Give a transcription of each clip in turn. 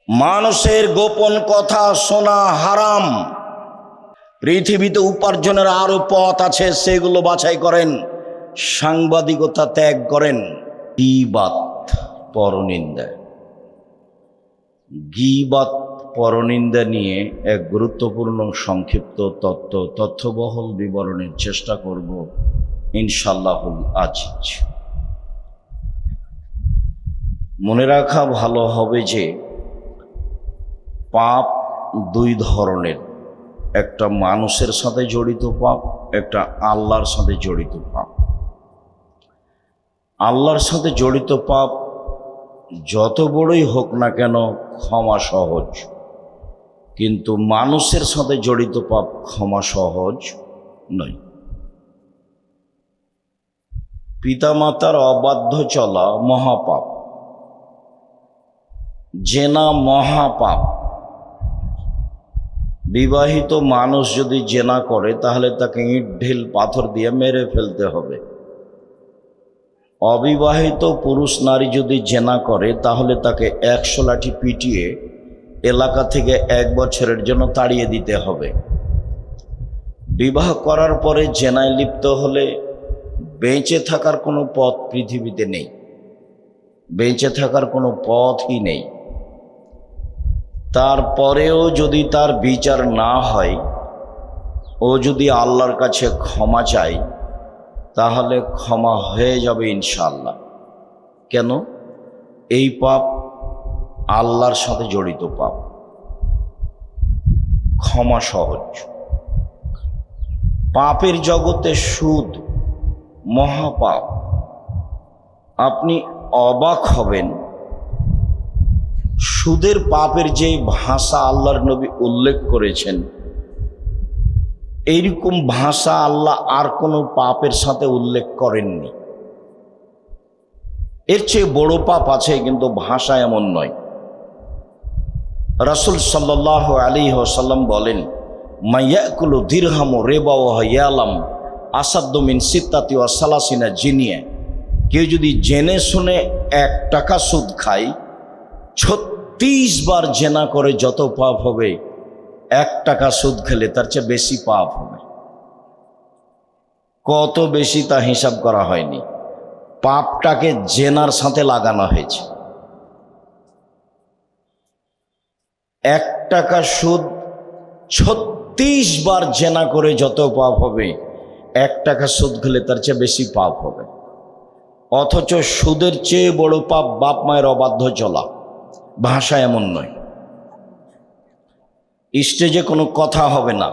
মানুষের গোপন কথা শোনা হারাম। পৃথিবীতে উপার্জনের আরো পথ আছে, সেগুলো বাছাই করেন। সাংবাদিকতা ত্যাগ করেন। গীবাত, পরনিন্দা। গীবাত, পরনিন্দা নিয়ে এক গুরুত্বপূর্ণ সংক্ষিপ্ত তথ্যবহুল বিবরণের চেষ্টা করব ইনশাআল্লাহুল আজিজ। মনে রাখা ভালো হবে যে পাপ দুই ধরনের, একটা মানুষের সাথে জড়িত পাপ, একটা আল্লাহর সাথে জড়িত পাপ। আল্লাহর সাথে জড়িত পাপ যত বড়ই হোক না কেন ক্ষমা সহজ, কিন্তু মানুষের সাথে জড়িত পাপ ক্ষমা সহজ নয়। পিতামাতার অবাধ্য চলা মহাপাপ, জেনা মহাপাপ। বিবাহিত মানুষ যদি জেনা করে তাহলে তাকে ইট ঢিল পাথর দিয়ে মেরে ফেলতে হবে। অবিবাহিত পুরুষ নারী যদি জেনা করে তাহলে তাকে 100 লাঠি পিটিয়ে এলাকা থেকে 1 বছরের জন্য তাড়িয়ে দিতে হবে। বিবাহ করার পরে জেনায় লিপ্ত হলে বেঁচে থাকার কোনো পথ পৃথিবীতে নেই, বেঁচে থাকার কোনো পথই নেই। তারপরেও যদি তার বিচার না হয়, ও যদি আল্লাহর কাছে ক্ষমা চায় তাহলে ক্ষমা হয়ে যাবে ইনশাআল্লাহ। কেন? এই পাপ আল্লাহর সাথে জড়িত পাপ, ক্ষমা সহজ। পাপের জগতে সুদ মহাপাপ। আপনি অবাক হবেন, সুদের পাপের যে ভাষা আল্লাহর নবী উল্লেখ করেছেন, এইরকম ভাষা আল্লাহ আর কোনো পাপের সাথে উল্লেখ করেননি। এর চেয়ে বড় পাপ আছে, কিন্তু ভাষা এমন নয়। রাসূল সাল্লাল্লাহু আলাইহি ওয়াসাল্লাম বলেন, মাইয়াকুলু দিরহামু রিবা ওয়া ইয়ালাম আসাদ্দু মিন সিত্তাতি ওয়া সালাসিনা জিনিয়া। কেউ যদি জেনে শুনে 1 টাকা সুদ খায়, 36 বার জেনা করে যত পাপ হবে, 1 টাকা সুদ খেলে তার চেয়ে বেশি পাপ হবে। কত বেশি তা হিসাব করা হয়নি। পাপটাকে জেনার সাথে লাগানো হয়েছে। 1 টাকা সুদ 36 বার জেনা করে যত পাপ হবে, 1 টাকা সুদ খেলে তার চেয়ে বেশি পাপ হবে। অথচ সুদের চেয়ে বড় পাপ বাপ মায়ের অবাধ্য চলা। ভাষা এমন নয়। স্টেজে কোনো কথা হবে না।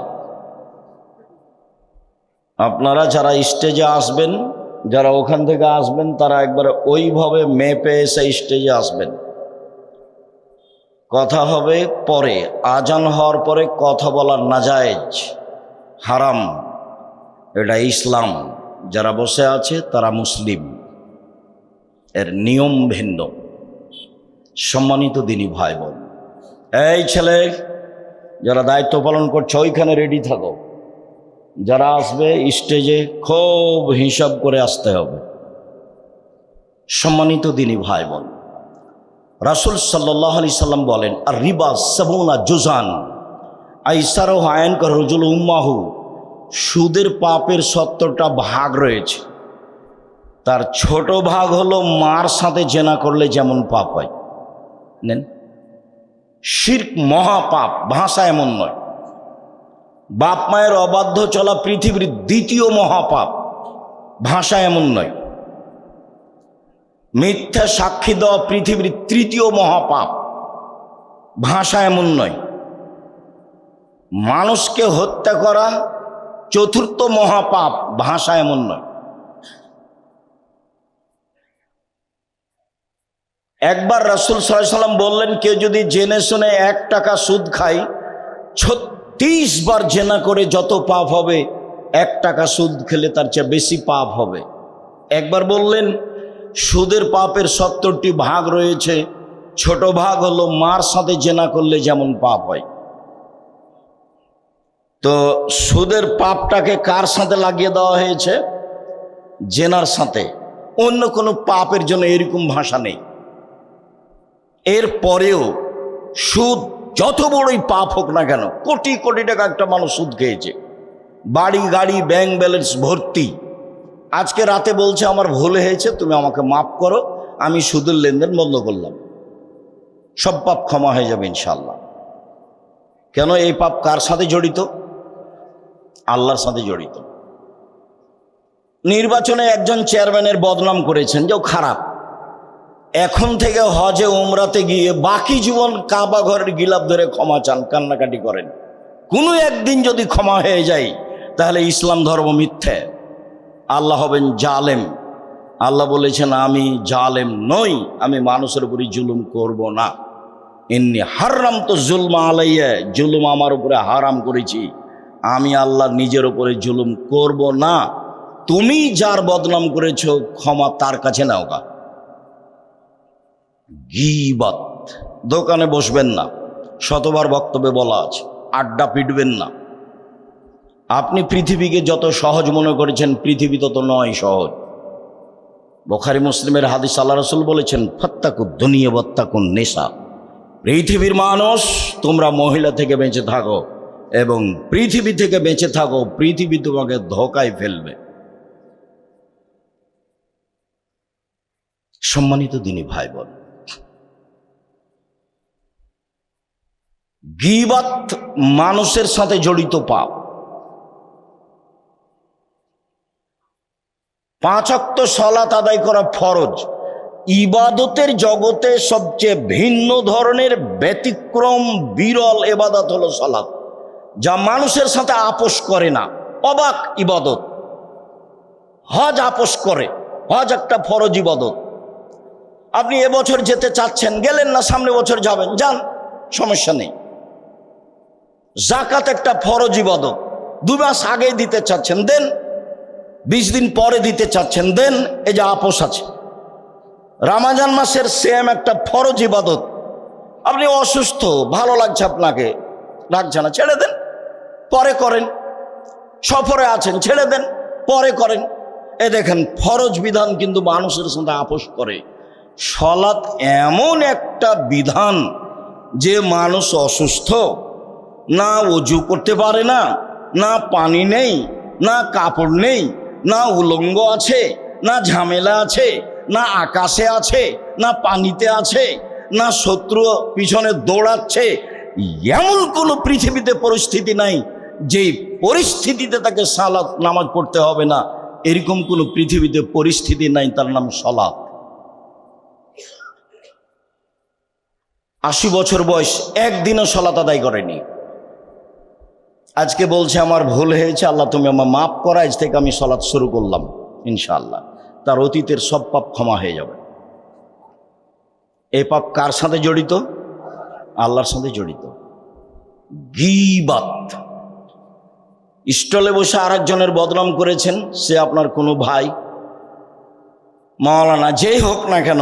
আপনারা যারা স্টেজে আসবেন, যারা ওখান থেকে আসবেন, তারা একবারে ওইভাবে মেপে এসে স্টেজে আসবেন। কথা হবে পরে, আজান হওয়ার পরে কথা বলা নাজায়েজ, হারাম। এটা ইসলাম। যারা বসে আছে তারা মুসলিম, এর নিয়ম ভিন্ন। সম্মানিত দিনী ভাই বোন, এই ছেলে যারা দায়িত্ব পালন করছে ওইখানে রেডি থাকো। যারা আসবে স্টেজে খুব হিসাব করে আসতে হবে। সম্মানিত দিনী ভাই বোন, রাসূল সাল্লাল্লাহু আলাইহি সাল্লাম বলেন, আর রিবা সাবুনা জুজান আইসারু আইন কর রজুল উম্মাহু। সুদের পাপের 70টা ভাগ রয়েছে। তার ছোট ভাগ হলো মার সাথে জেনা করলে যেমন পাপ হয়। নেন, শিরক মহাপাপ। ভাষা এমন নয়। বাপ মায়ের অবাধ্য চলা পৃথিবীর 2য় মহাপাপ। ভাষা এমন নয়। মিথ্যা সাক্ষী দেওয়া পৃথিবীর 3য় মহাপাপ। ভাষা এমন নয়। মানুষকে হত্যা করা 4র্থ মহাপাপ। ভাষা এমন নয়। একবার রাসূল সাল্লাল্লাহু আলাইহি ওয়াসাল্লাম বললেন, কেউ যদি জেনে শুনে 1 টাকা সুদ খায়, 36 বার জেনা করে যত পাপ হবে, 1 টাকা সুদ খেলে তার চেয়ে বেশি পাপ হবে। একবার বললেন, সুদের পাপের 70টি ভাগ রয়েছে। ছোট ভাগ হলো মার সাথে জেনা করলে যেমন পাপ হয়। তো সুদের পাপটাকে কার সাথে লাগিয়ে দেওয়া হয়েছে? জেনার সাথে। অন্য কোনো পাপের জন্য এরকম ভাষা নেই। এর পরেও সুদ যত বড়ই পাপ হোক না কেন, কোটি কোটি টাকা একটা মানুষ সুদ খেয়েছে, বাড়ি গাড়ি ব্যাংক ব্যালেন্স ভর্তি, আজকে রাতে বলছে আমার ভুল হয়েছে, তুমি আমাকে মাফ করো, আমি সুদের লেনদেন বন্ধ করলাম, সব পাপ ক্ষমা হয়ে যাবে ইনশাআল্লাহ। কেন? এই পাপ কার সাথে জড়িত? আল্লাহর সাথে জড়িত। নির্বাচনে একজন চেয়ারম্যানের বদনাম করেছেন যে ও খারাপ, এখন থেকে হজে উমরাতে গিয়ে বাকি জীবন কাবা ঘরের গিলাপ ধরে ক্ষমা চান, কান্নাকাটি করেন। কোনো একদিন যদি ক্ষমা হয়ে যায় তাহলে ইসলাম ধর্ম মিথ্যে, আল্লাহ হবেন জালেম। আল্লাহ বলেছেন আমি জালেম নই, আমি মানুষের উপরই জুলুম করব না। ইন্নী হারামতু যুলমা আলাইয়া, জুলুম আমার উপরে হারাম করেছি, আমি আল্লাহ নিজের উপরে জুলুম করব না। তুমি যার বদনাম করেছো ক্ষমা তার কাছে নাও গা। গীবত, দোকানে বসবেন না, শতবার বক্তব্যে বলা আছে, আড্ডা পিটবেন না। আপনি পৃথিবীকে যত সহজ মনে করেছেন, পৃথিবী তত নয় সহজ। বুখারী মুসলিমের হাদিস, আল্লাহ রাসূল বলেছেন ফাত্তাকুদ দুনিয়া ওয়াত্তাকুন নিসা, পৃথিবীর মানুষ তোমরা মহিলা থেকে বেঁচে থাকো এবং পৃথিবী থেকে বেঁচে থাকো, পৃথিবী তোমাকে ধোকায় ফেলবে। সম্মানিত দিনী ভাই বোন, গীবত মানুষের সাথে জড়িত পাপ। 5 ওয়াক্ত সালাত আদায় করা ফরজ। ইবাদতের জগতে সবচেয়ে ভিন্ন ধরনের ব্যতিক্রম বিরল ইবাদত হলো সালাত, যা মানুষের সাথে আপোষ করে না। অবাক ইবাদত। হজ আপোষ করে, হজ একটা ফরজ ইবাদত। আপনি এবছর যেতে চাচ্ছেন, গেলেন না, সামনে বছর যাবেন, যান, সমস্যা নেই। যাকাত একটা ফরজ ইবাদত, 2 মাস আগে দিতে চাচ্ছেন দেন, 20 দিন পরে দিতে চাচ্ছেন দেন, এই যে আপোষ আছে। রমজান মাসের সিয়াম একটা ফরজ ইবাদত। আপনি অসুস্থ, ভালো লাগছে আপনাকে, লাগছে না, ছেড়ে দেন, পরে করেন। সফরে আছেন, ছেড়ে দেন, পরে করেন। এ দেখেন, ফরজ বিধান কিন্তু মানুষের সাথে আপোষ করে। সালাত এমন একটা বিধান যে মানুষ অসুস্থ, না ওযু করতে পারে না, না পানি নেই, না কাপড় নেই, না উলঙ্গ আছে, না ঝামেলা আছে, না আকাশে আছে, না পানিতে আছে, না শত্রু পিছনে দৌড়াচ্ছে, এমন কোনো পৃথিবীতে পরিস্থিতি নাই যেই পরিস্থিতিতে তাকে সালাত নামাজ পড়তে হবে না। এরকম কোনো পৃথিবীতে পরিস্থিতি নাই, তার নাম সালাত। 80 বছর বয়স, একদিনও সালাত আদায় করেনি। আজকে বলছে আমার ভুল হয়েছে, আল্লাহ তুমি আমার মাফ করো, আজ থেকে আমি সালাত শুরু করলাম, ইনশাআল্লাহ তার অতীতের সব পাপ ক্ষমা হয়ে যাবে। এই পাপ কার সাথে জড়িত? আল্লাহর সাথে জড়িত। গীবত, স্টলে বসে আরেকজনের বদনাম করেছেন, সে আপনার কোনো ভাই, মাওলানা, যেই হোক না কেন,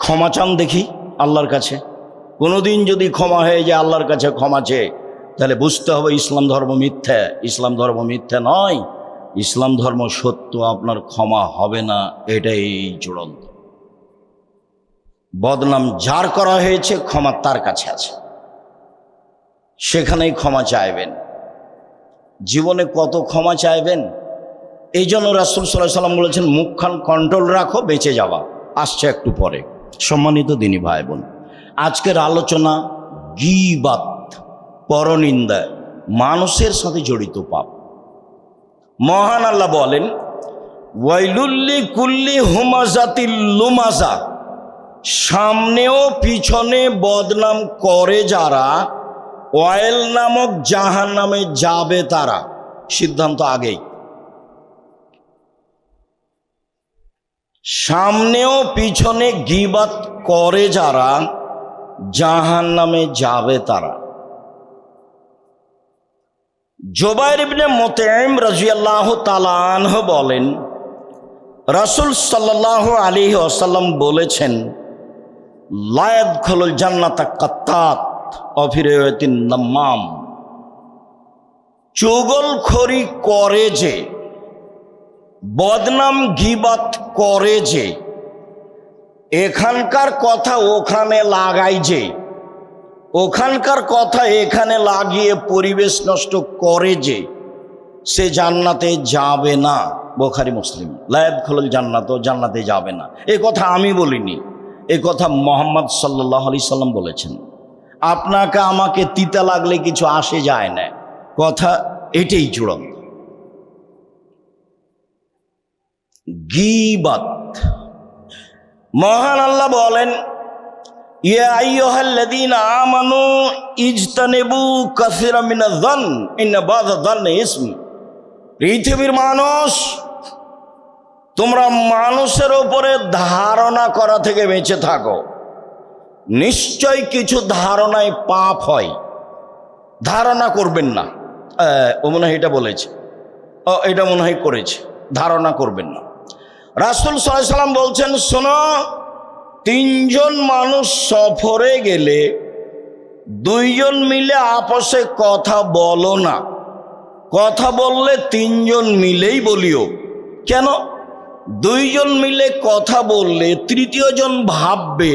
ক্ষমা চান দেখি আল্লাহর কাছে। কোনোদিন যদি ক্ষমা হয়ে যায় আল্লাহর কাছে ক্ষমা চেয়ে, তাহলে বুঝতে হবে ইসলাম ধর্ম মিথ্যা। ইসলাম ধর্ম মিথ্যা নয়, ইসলাম ধর্ম সত্য, আপনার ক্ষমা হবে না, এটাই চূড়ান্ত। বদনাম যার করা হয়েছে ক্ষমা তার কাছে আছে, সেখানেই ক্ষমা চাইবেন। জীবনে কত ক্ষমা চাইবেন? এই জন্য রাসূল সাল্লাল্লাহু আলাইহি ওয়াসাল্লাম বলেছেন মুখখান কন্ট্রোল রাখো, বেঁচে যাওয়া। আসছে একটু পরে। সম্মানিত দিনী ভাই বোন, আজকের আলোচনা গীবত, পরনিন্দা, মানুষের সাথে জড়িত পাপ। মহান আল্লাহ বলেন ওয়াইলুল্লি কুল্লি হুমাজাতিল লুমাজা, সামনেও পিছনে বদনাম করে যারা, ওয়াইল নামক জাহান্নামে যাবে তারা। সিদ্ধান্ত আগেই। সামনেও পিছনে গীবত করে যারা, জাহান্নামে যাবে তারা। জুবাইর ইবনে মুতঈম রাদিয়াল্লাহু তাআলা আনহু বলেন রাসূল সাল্লাল্লাহু আলাইহি ওয়াসাল্লাম বলেছেন লা ইয়াদখুলুল জান্নাতা কাত্তাত ওয়া ফি রিওয়ায়াতিন নাম্মাম, চুগলখড়ি করে যে, বদনাম গীবত করে যে, এখানকার কথা ওখানে লাগাই যে, ওখানকার কথা এখানে লাগিয়ে পরিবেশ নষ্ট করে যে সে জান্নাতে যাবে না। বুখারী মুসলিম, লা ইয়াদখুলুল জান্নাত, জান্নাতে যাবে না। এ কথা আমি বলিনি, এ কথা মুহাম্মদ সাল্লাল্লাহু আলাইহি সাল্লাম বলেছেন। আপনাকে আমাকে তিতা লাগলে কিছু আসে যায় না, কথা এটাই চূড়ান্ত। গীবত, মহান আল্লাহ বলেন, ইয়া আইয়ুহাল্লাযীনা আমানু ইজতানিবু কাসীরাম মিনায-যন ইন্না বা'যায-যন্নি ইসম। পৃথিবীর মানুষ, তোমরা মানুষের উপরে ধারণা করা থেকে বেঁচে থাকো। নিশ্চয় কিছু ধারণায় পাপ হয়, ধারণা করবেন না। ও মনে হয় এটা বলেছে, ও এটা মনে হয় করেছে, ধারণা করবেন না। রাসূল সাল্লাল্লাহু আলাইহি সাল্লাম বলছেন, শোনো, তিনজন মানুষ সফরে গেলে দুইজন মিলে আপসে কথা বলো না। কথা বললে তিনজন মিলেই বলিও। কেন? দুইজন মিলে কথা বললে তৃতীয় জন ভাববে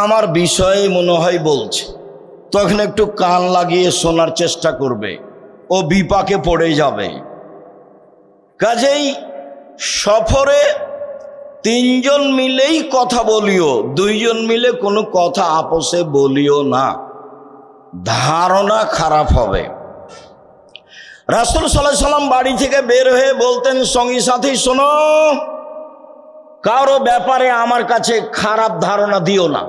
আমার বিষয়ে মনে হয় বলছে, তখন একটু কান লাগিয়ে শোনার চেষ্টা করবে, ও বিপাকে পড়ে যাবে। কাজেই সফরে তিনজন মিলেই কথা বলিও, দুইজন মিলে কোনো কথা আপসে বলিও না, ধারণা খারাপ হবে। রাসূল সাল্লাল্লাহু আলাইহি সাল্লাম বাড়ি থেকে বের হয়ে বলতেন সঙ্গী সাথী, শোনো, কারো ব্যাপারে আমার কাছে খারাপ ধারণা দিও না,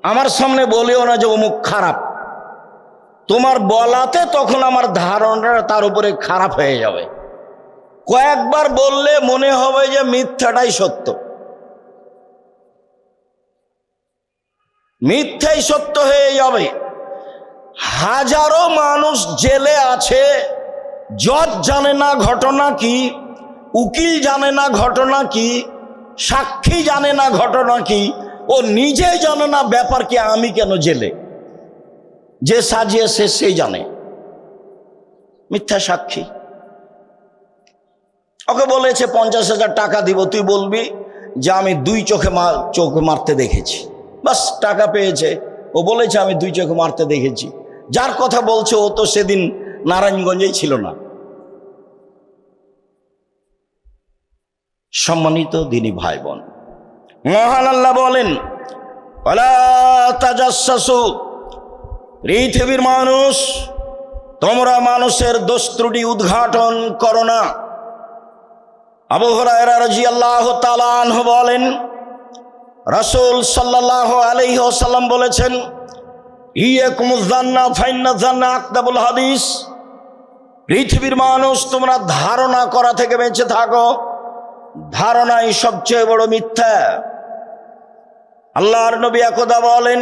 আমার সামনে বলিও না যে অমুক খারাপ। তোমার বলাতে তখন আমার ধারণাটা তার উপরে খারাপ হয়ে যাবে। কয়েকবার বললে মনে হবে যে মিথ্যাটাই সত্য, মিথ্যাই সত্য হয়ে যাবে। হাজারো মানুষ জেলে আছে, জজ জানে না ঘটনা কি, উকিল জানে না ঘটনা কি, সাক্ষী জানে না ঘটনা কি, ও নিজে জানে না ব্যাপার কি, আমি কেন জেলে। যে সাজিয়েছে সেই জানে, মিথ্যা সাক্ষী। ওকে বলেছে 50,000 টাকা দিব, তুই বলবি যে আমি দুই চোখে মারতে দেখেছি, বাস টাকা পেয়েছে। ও বলেছে আমি দুই চোখে মারতে দেখেছি। যার কথা বলছে ও তো সেদিন নারায়ণগঞ্জেই ছিল না। সম্মানিত দিনী ভাই বোন, মহান আল্লাহ বলেন, ওয়ালা তাজাসসু, পৃথিবীর মানুষ, তোমরা মানুষের দোষ ত্রুটি উদ্ঘাটন করো না। আবু হুরায়রা রাদিয়াল্লাহু তাআলা আনহু বলেন, রাসূল সাল্লাল্লাহু আলাইহি ওয়াসাল্লাম বলেছেন, ইয়াকুমুয যান্না ফাইন্না যান্না আকদাবুল হাদিস। পৃথিবীর মানুষ, তোমরা ধারণা করা থেকে বেঁচে থাকো, ধারণাই সবচেয়ে বড় মিথ্যা। আল্লাহর নবী একদা বলেন,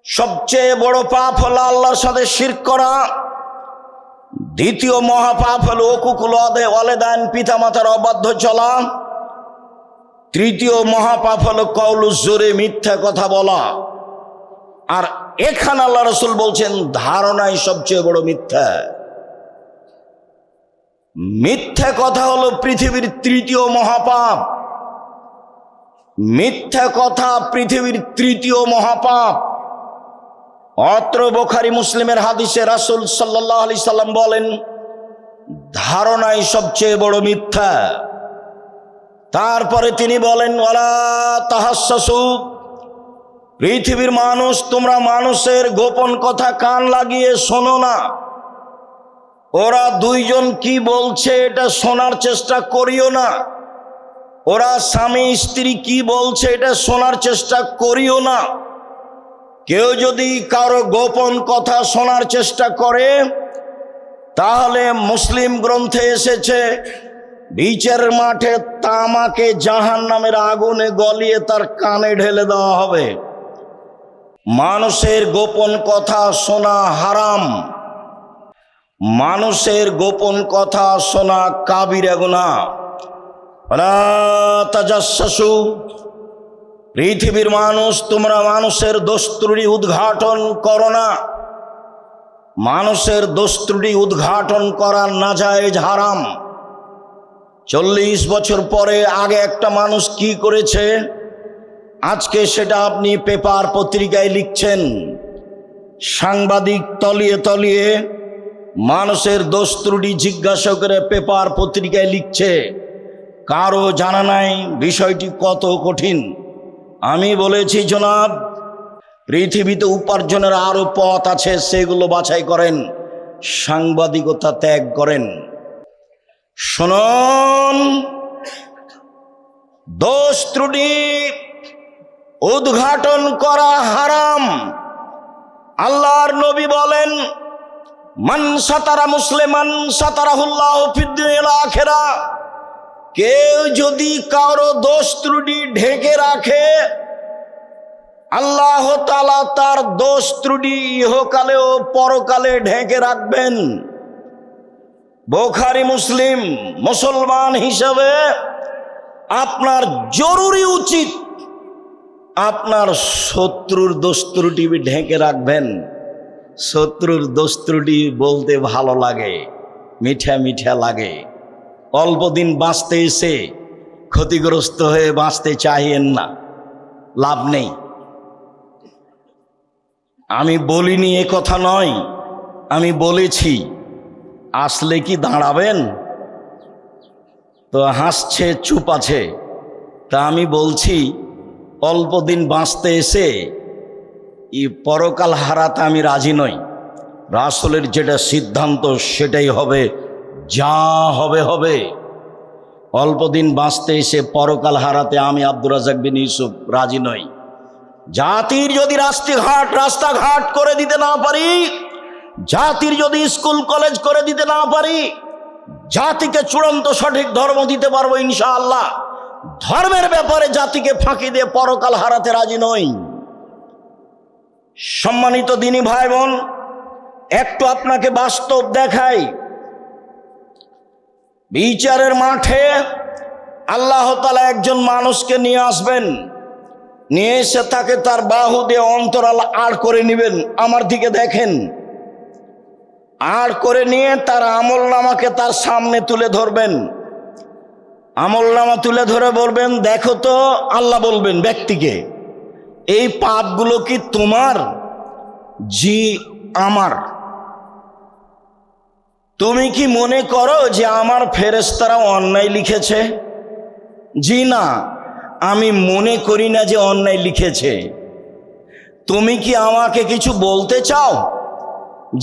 সবচেয়ে বড় পাপ হলো আল্লাহর সাথে শিরক করা, দ্বিতীয় মহাপাপ হলো উকুকুল ওয়ালিদাইন, পিতামাতার অবাধ্য চলা, তৃতীয় মহাপাপ হলো কওলুজ জুরি, মিথ্যা কথা বলা। আর এখানে আল্লাহ রাসূল বলছেন ধারণাই সবচেয়ে বড় মিথ্যা। মিথ্যা কথা হলো পৃথিবীর তৃতীয় মহাপাপ, মিথ্যা কথা পৃথিবীর তৃতীয় মহাপাপ। অত্র বুখারী মুসলিমের হাদিসে রাসূল সাল্লাল্লাহু আলাইহি সাল্লাম বলেন, ধারণাই সবচেয়ে বড় মিথ্যা। তারপরে তিনি বলেন, ওয়ালা তাহাসসু, পৃথিবীর মানুষ, তোমরা মানুষের গোপন কথা কান লাগিয়ে শোনো না। ওরা দুইজন কি বলছে এটা শোনার চেষ্টা করিও না। ওরা স্বামী স্ত্রী কি বলছে এটা শোনার চেষ্টা করিও না। কেউ যদি কারো গোপন কথা শোনার চেষ্টা করে, তাহলে মুসলিম গ্রন্থে এসেছে বিচার মাঠে তামাকে জাহান্নামের আগুনে গলিয়ে তার কানে ঢেলে দেওয়া হবে। মানুষের গোপন কথা শোনা হারাম, মানুষের গোপন কথা শোনা কাবিরা গুনাহ। ওয়ালা তাজাসসু, পৃথিবীর মানুষ, তোমরা মানুষের দোষ ত্রুটি উদ্ঘাটন করো না। মানুষের দোষ ত্রুটি উদ্ঘাটন করা নাজায়েজ, হারাম। 40 বছর পরে আগে একটা মানুষ কি করেছে, আজকে সেটা আপনি পেপার পত্রিকায় লিখছেন, সাংবাদিক তলিয়ে তলিয়ে মানুষের দোষ ত্রুটি জিজ্ঞাসা করে পেপার পত্রিকায় লিখছে, কারো জানা নাই বিষয়টি কত কঠিন। আমি বলেছি, জনাব, পৃথিবীতে উপার্জনের আরো পথ আছে, সেগুলো বাছাই করেন, সাংবাদিকতা ত্যাগ করেন। শুনুন, দোষ ত্রুটি উদ্ঘাটন করা হারাম। আল্লাহর নবী বলেন, মান সাতারা মুসলিমান সাতারাহুল্লাহু ফিদ দুনিয়া ওয়াল আখিরা। কেউ যদি কারো দোষ ত্রুটি ঢেকে রাখে, আল্লাহ তাআলা তার দোষ ত্রুটি ইহকালে ও পরকালে ঢেকে রাখবেন। বুখারী মুসলিম। মুসলমান হিসাবে আপনার জরুরি উচিত আপনার শত্রুর দোষ ত্রুটি ঢেকে রাখবেন। শত্রুর দোষ ত্রুটি বলতে ভালো লাগে, মিঠা মিঠা লাগে। অল্প দিন বাঁচতে এসে ক্ষতিগ্রস্ত হয়ে বাঁচতে চাইয়েন না, লাভ নেই। আমি বলিনি এ কথা নয়, আমি বলেছি। আসলে কি দাঁড়াবেন? তো হাসছে, চুপ আছে। তা আমি বলছি, অল্প দিন বাঁচতে এসে পরকাল হারাতে আমি রাজি নই। রাসূলের যেটা সিদ্ধান্ত সেটাই হবে, যা হবে হবে। অল্প দিন বাঁচতে এসে পরকাল হারাতে আমি আব্দুর রাজ্জাক বিন ইউসুফ রাজি নই। জাতির যদি রাস্তাঘাট করে দিতে না পারি, জাতির যদি স্কুল কলেজ করে দিতে না পারি, জাতিকে চূড়ান্ত সঠিক ধর্ম দিতে পারবো ইনশাআল্লাহ। ধর্মের ব্যাপারে জাতিকে ফাঁকি দিয়ে পরকাল হারাতে রাজি নই। সম্মানিত দিনী ভাই বোন, একটু আপনাকে বাস্তব দেখাই। বিচারের মাঠে আল্লাহ তাআলা একজন মানুষকে নিয়ে আসবেন, নিয়ে এসে তাকে তার বাহু দিয়ে অন্তরাল আড় করে নেবেন। আমার দিকে দেখেন। আড় করে নিয়ে তার আমলনামাকে তার সামনে তুলে ধরবেন। আমলনামা তুলে ধরে বলবেন, দেখো তো, আল্লাহ বলবেন ব্যক্তিকে, এই পাপগুলো কি তোমার? জি আমার। তুমি কি মনে করো যে আমার ফেরেশতারা অন্যায় লিখেছে? জি না, আমি মনে করি না যে অন্যায় লিখেছে। তুমি কি আমাকে কিছু বলতে চাও?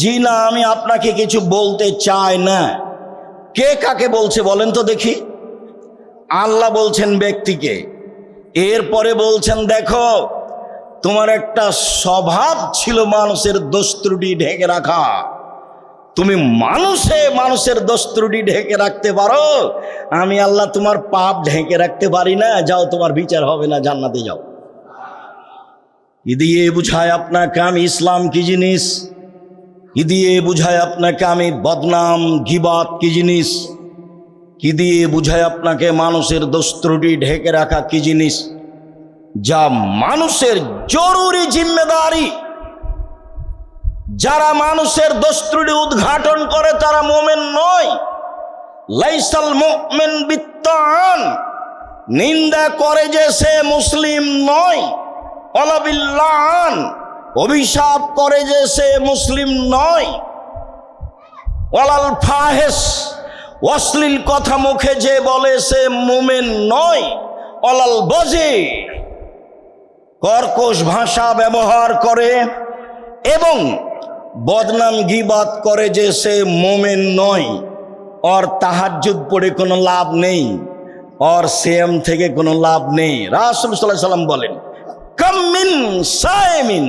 জি না, আমি আপনাকে কিছু বলতে চাই না। কে কাকে বলছে বলেন তো দেখি? আল্লাহ বলছেন ব্যক্তিকে। এরপরে বলছেন, দেখো, তোমার একটা স্বভাব ছিল মানুষের দোষ ত্রুটি ঢেকে রাখা। তুমি মানুষের দোষ ত্রুটি ঢেকে রাখতে পারো, আমি আল্লাহ তোমার পাপ ঢেকে রাখতে পারি না। যাও, তোমার বিচার হবে না, জান্নাতে যাও। ই দিয়ে বুঝায় আপনাকে আমি ইসলাম কি জিনিস, কি দিয়ে বুঝায় আপনাকে আমি বদনাম গীবাত কি জিনিস, কি দিয়ে বুঝায় আপনাকে মানুষের দোষ ত্রুটি ঢেকে রাখা কি জিনিস, যা মানুষের জরুরি জিম্মেদারি। যারা মানুষের দোষ ত্রুটি উদ্ঘাটন করে তারা মুমিন নয়। লাইসাল মুমিন বিত্তান, নিন্দা করে যে সে মুসলিম নয়। ওয়ালা বিল্লান, অভিশাপ করে যে সে মুসলিম নয়। ওয়ালাল ফাহিশ, অশ্লীল কথা মুখে যে বলে সে মুমিন নয়। ওয়ালাল বজি, কর্কশ ভাষা ব্যবহার করে এবং বদনাম গীবাত করে যে সে মুমিন নয়। और তাহাজ্জুদ পড়ে কোনো লাভ নেই, और সিয়াম থেকে কোনো লাভ নেই। রাসূল সাল্লাল্লাহু আলাইহি ওয়াসাল্লাম বলেন, কাম মিন সাইমিন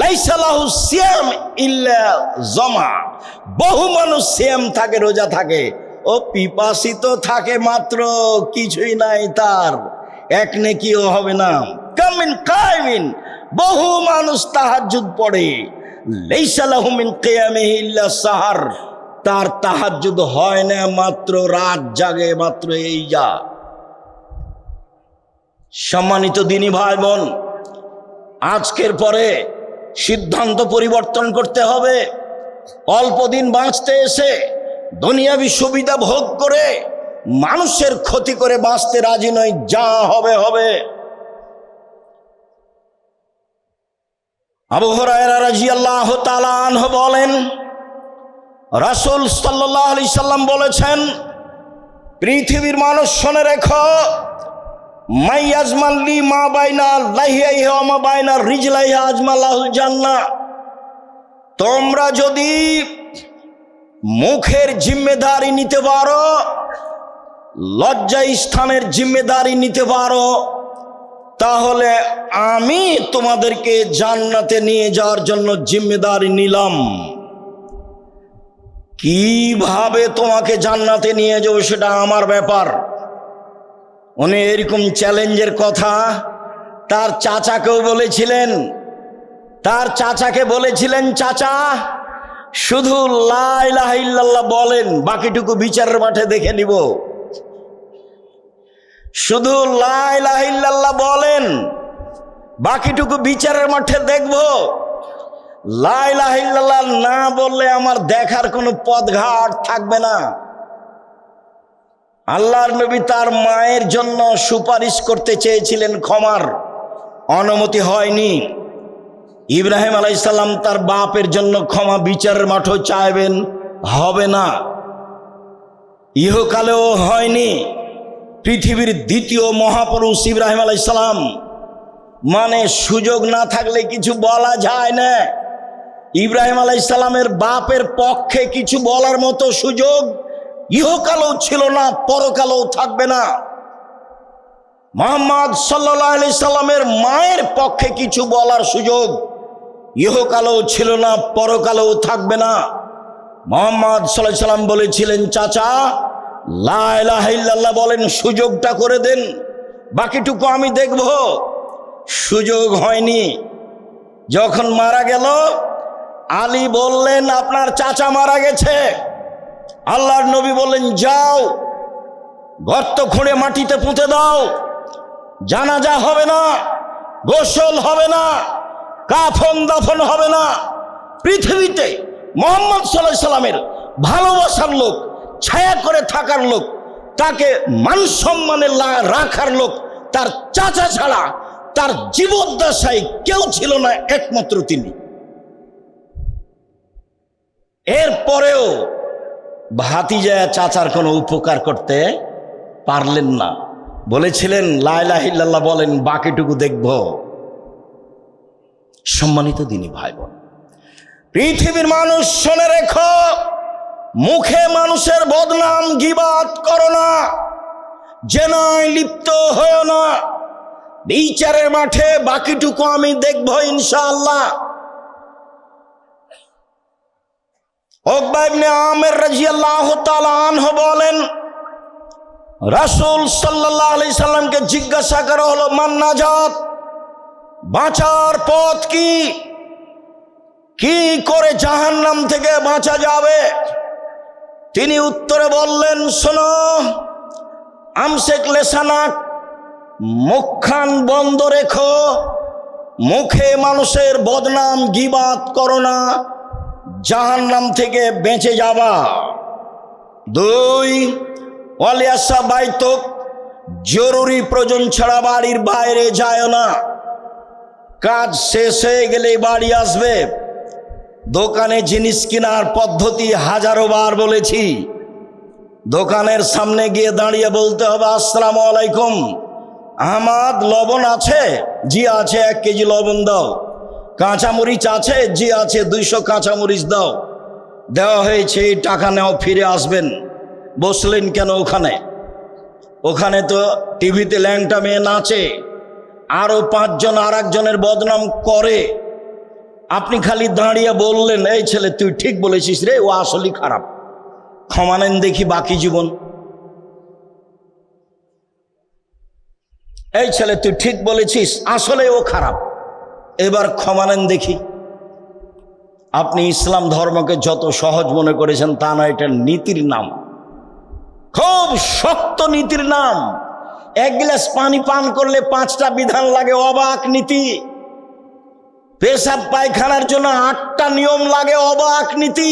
লাইসা লাহু সিয়াম ইল্লা জামা। বহু মানুষ সিয়াম থাকে, রোজা থাকে, ও পিপাসিত থাকে মাত্র, কিছুই নাই তার, এক নেকিও হবে না। কাম মিন কাইমিন, বহু মানুষ তাহাজ্জুদ পড়ে, লাইসা লাহু মিন কিয়ামিহি ইল্লা সাহার, তার তাহাজ্জুদ হয় না, মাত্র রাত জাগে, মাত্র এই যা। সম্মানিত দিনী ভাই বোন, আজকের পরে সিদ্ধান্ত পরিবর্তন করতে হবে। অল্প দিন বাঁচতে এসে দুনিয়াবি সুবিধা ভোগ করে মানুষের ক্ষতি করে বাঁচতে রাজি নয়। যা হবে হবে। আবু হুরায়রা রাদিয়াল্লাহু তাআলা আনহু বলেন, রাসূল সাল্লাল্লাহু আলাইহি সাল্লাম বলেছেন, পৃথিবীর মানুষ শুনে রেখো, মাইয়াজমাল্লি মা বাইনা লাহিয়াইহি ওয়া মা বাইনা রিজলাইহি আজমালাহুল জান্নাহ। তোমরা যদি মুখের জিম্মেদারি নিতে পারো, লজ্জা স্থানের জিম্মেদারি নিতে পারো, তাহলে আমি তোমাদেরকে জান্নাতে নিয়ে যাওয়ার জন্য জিম্মেদারি নিলাম। কিভাবে তোমাকে জান্নাতে নিয়ে যাবো সেটা আমার ব্যাপার। উনি এরকম চ্যালেঞ্জের কথা তার চাচাকেও বলেছিলেন। তার চাচাকে বলেছিলেন, চাচা শুধু লা ইলাহা ইল্লাল্লাহ বলেন, বাকিটুকু বিচারের মাঠে দেখে নিব। শুধু লা ইলাহা ইল্লাল্লাহ বলেন, বাকিটুকু বিচারের মাঠে দেখব। লা ইলাহা ইল্লাল্লাহ না বললে আমার দেখার কোনো পথঘাট থাকবে না। আল্লাহর নবী তার মায়ের জন্য সুপারিশ করতে চেয়েছিলেন, ক্ষমার অনুমতি হয়নি। ইব্রাহিম আলাইহিস সালাম তার বাপের জন্য ক্ষমা বিচারের মাঠেও চাইবেন, হবে না। ইহকালেও হয়নি। পৃথিবীর দ্বিতীয় মহাপুরুষ ইব্রাহিম আলাইহিস সালাম, মানে সুযোগ না থাকলে কিছু বলা যায় না। ইব্রাহিম আলাইহিস সালামের বাপের পক্ষে কিছু বলার মতো সুযোগ ইহকালেও ছিল না, পরকালেও থাকবে না। মুহাম্মদ সাল্লাল্লাহু আলাইহি সাল্লামের মায়ের পক্ষে কিছু বলার সুযোগ ইহকালেও ছিল না, পরকালেও থাকবে না। মুহাম্মদ সাল্লাল্লাহু আলাইহি সাল্লাম বলেছিলেন, চাচা লা ইলাহা ইল্লাল্লাহ বলেন, সুযোগটা করে দেন, বাকিটুকু আমি দেখব। সুযোগ হয়নি। যখন মারা গেল, আলী বললেন, আপনার চাচা মারা গেছে। আল্লাহর নবী বললেন, যাও গর্ত খুঁড়ে মাটিতে পুঁতে দাও। জানাজা হবে না, গোসল হবে না, কাফন দাফন হবে না। পৃথিবীতে মুহাম্মদ সাল্লাল্লাহু আলাইহি সাল্লামের ভালোবাসার লোক, ছায়া করে থাকার লোক, তাকে মান সম্মানে রাখার লোক তার চাচা ছাড়া তার জীবদ্দশায় কেউ ছিল না, একমাত্র তিনি। এরপরেও ভাতিজা চাচার কোনো উপকার করতে পারলেন না। বলেছিলেন, লা ইলাহা ইল্লাল্লাহ বলেন, বাকিটুকু দেখব। সম্মানিত দিনী ভাই বোন, পৃথিবীর মানুষ শুনে রেখো, মুখে মানুষের বদনাম গীবাত করো না, জেনায় লিপ্ত হয়ো না। বিচারের মাঠে বাকিটুকু আমি দেখব ইনশাআল্লাহ। উকবা ইবনে আমির রাদিয়াল্লাহু তাআলা আনহু বলেন, রাসূল সাল্লাল্লাহু আলাইহি সাল্লামকে জিজ্ঞাসা করা হলো, মান নাজাত, বাঁচার পথ কি? কি করে জাহান্নাম থেকে বাঁচা যাবে? তিনি উত্তরে বললেন, শোনো, আমসেক লেসানাক, মুখখান বন্ধ রেখো, মুখে মানুষের বদনাম গীবাত করো না, জাহান্নাম থেকে বেঁচে যাবা। 2, ওয়ালিয়াসা বাইতুক, জরুরি প্রয়োজন ছাড়া বাড়ির বাইরে যায় না। কাজ শেষ হয়ে গেলেই বাড়ি আসবে। দোকানে জিনিস কেনার পদ্ধতি হাজারো বার বলেছি। দোকানের সামনে গিয়ে দাঁড়িয়ে বলতে হবে, আসসালামু আলাইকুম, আহমদ লবণ আছে? জি আছে, 1 কেজি লবণ দাও। কাঁচামরিচ আছে? জি আছে, 200 কাঁচামরিচ দাও। দেওয়া হয়েছে, এই টাকা নেও, ফিরে আসবেন। বসলেন কেন ওখানে? ওখানে তো টিভিতে ল্যাংটা মেয়ে নাচে, আরো 5 জন আর একজনের বদনাম করে। আপনি খালি দাঁড়িয়ে বললেন, এই ছেলে তুই ঠিক বলেছিস রে, ও আসলেই খারাপ, ক্ষমা নেন দেখি বাকি জীবন। এই ছেলে তুই ঠিক বলেছিস, আসলে ও খারাপ, এবার ক্ষমা নেন দেখি। আপনি ইসলাম ধর্মকে যত সহজ মনে করেছেন তা না, এটা নীতির নাম, খুব শক্ত নীতির নাম। 1 গ্লাস পানি পান করলে 5টা বিধান লাগে, অবাক নীতি। পেশাব পায়খানার জন্য 8টা নিয়ম লাগে, অবাক নীতি।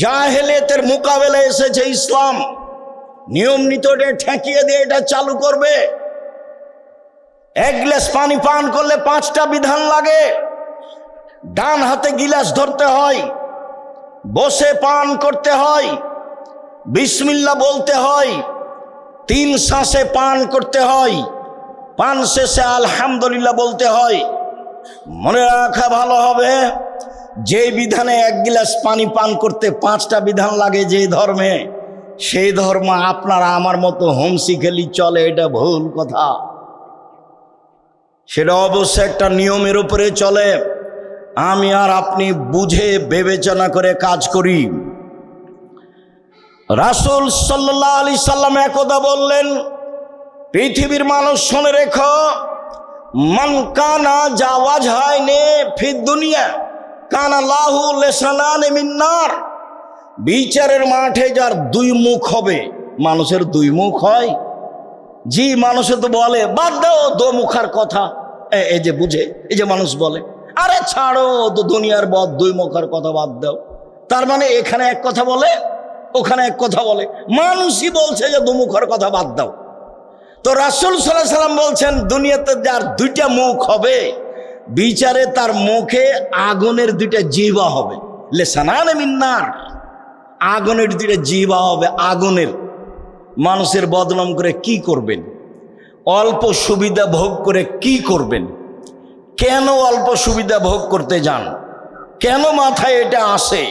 জাহেলিয়াতের মোকাবেলায় এসেছে ইসলাম, নিয়ম নীতিটা ঠেকিয়ে দিয়ে এটা চালু করবে। 1 গ্লাস পানি পান করলে 5টা বিধান লাগে। ডান হাতে গিলাস ধরতে হয়, বসে পান করতে হয়, বিসমিল্লাহ বলতে হয়, 3 শ্বাসে পান করতে হয়, পান শেষে আলহামদুলিল্লাহ বলতে হয়। মনে রাখা ভালো হবে, যে বিধানে 1 গিলাস পানি পান করতে 5টা বিধান লাগে যে ধর্মে, সেই ধর্ম আপনারা আমার মতো হোমসি খেলি চলে, এটা ভুল কথা। সেটা অবশ্যই একটা নিয়মের উপরে চলে। আমি আর আপনি বুঝে বিবেচনা করে কাজ করি। রাসূল সাল্লাল্লাহু আলাইহি সাল্লাম একদা বললেন, পৃথিবীর মানুষ শুনে রেখো, মান কানা জাওয়াজহাইনে ফিদ দুনিয়া কানা লাহু লিসানান মিন নার। বিচারের মাঠে যার 2 মুখ হবে। মানুষের 2 মুখ হয়? জি, মানুষে তো বলে বাদ দাও দোমুখার কথা, এই যে বুঝে, এই যে মানুষ বলে আরে ছাড়ো তো দুনিয়ার 2 মুখার কথা বাদ দাও। তার মানে এখানে এক কথা বলে, ওখানে এক কথা বলে, মানুষই বলছে যে 2 মুখার কথা বাদ দাও। তো রাসূল সাল্লাল্লাহু আলাইহি সাল্লাম বলছেন, দুনিয়াতে যার 2টা মুখ হবে, বিচারে তার মুখে আগুনের 2টা জিহ্বা হবে, লিসানান মিন নার, আগুনের 2টা জিহ্বা হবে, আগুনের। মানুষের বদনাম করে কি করবেন? অল্প সুবিধা ভোগ করে কি করবেন? কেন অল্প সুবিধা ভোগ করতে যান? কেন মাথায় এটা আসে?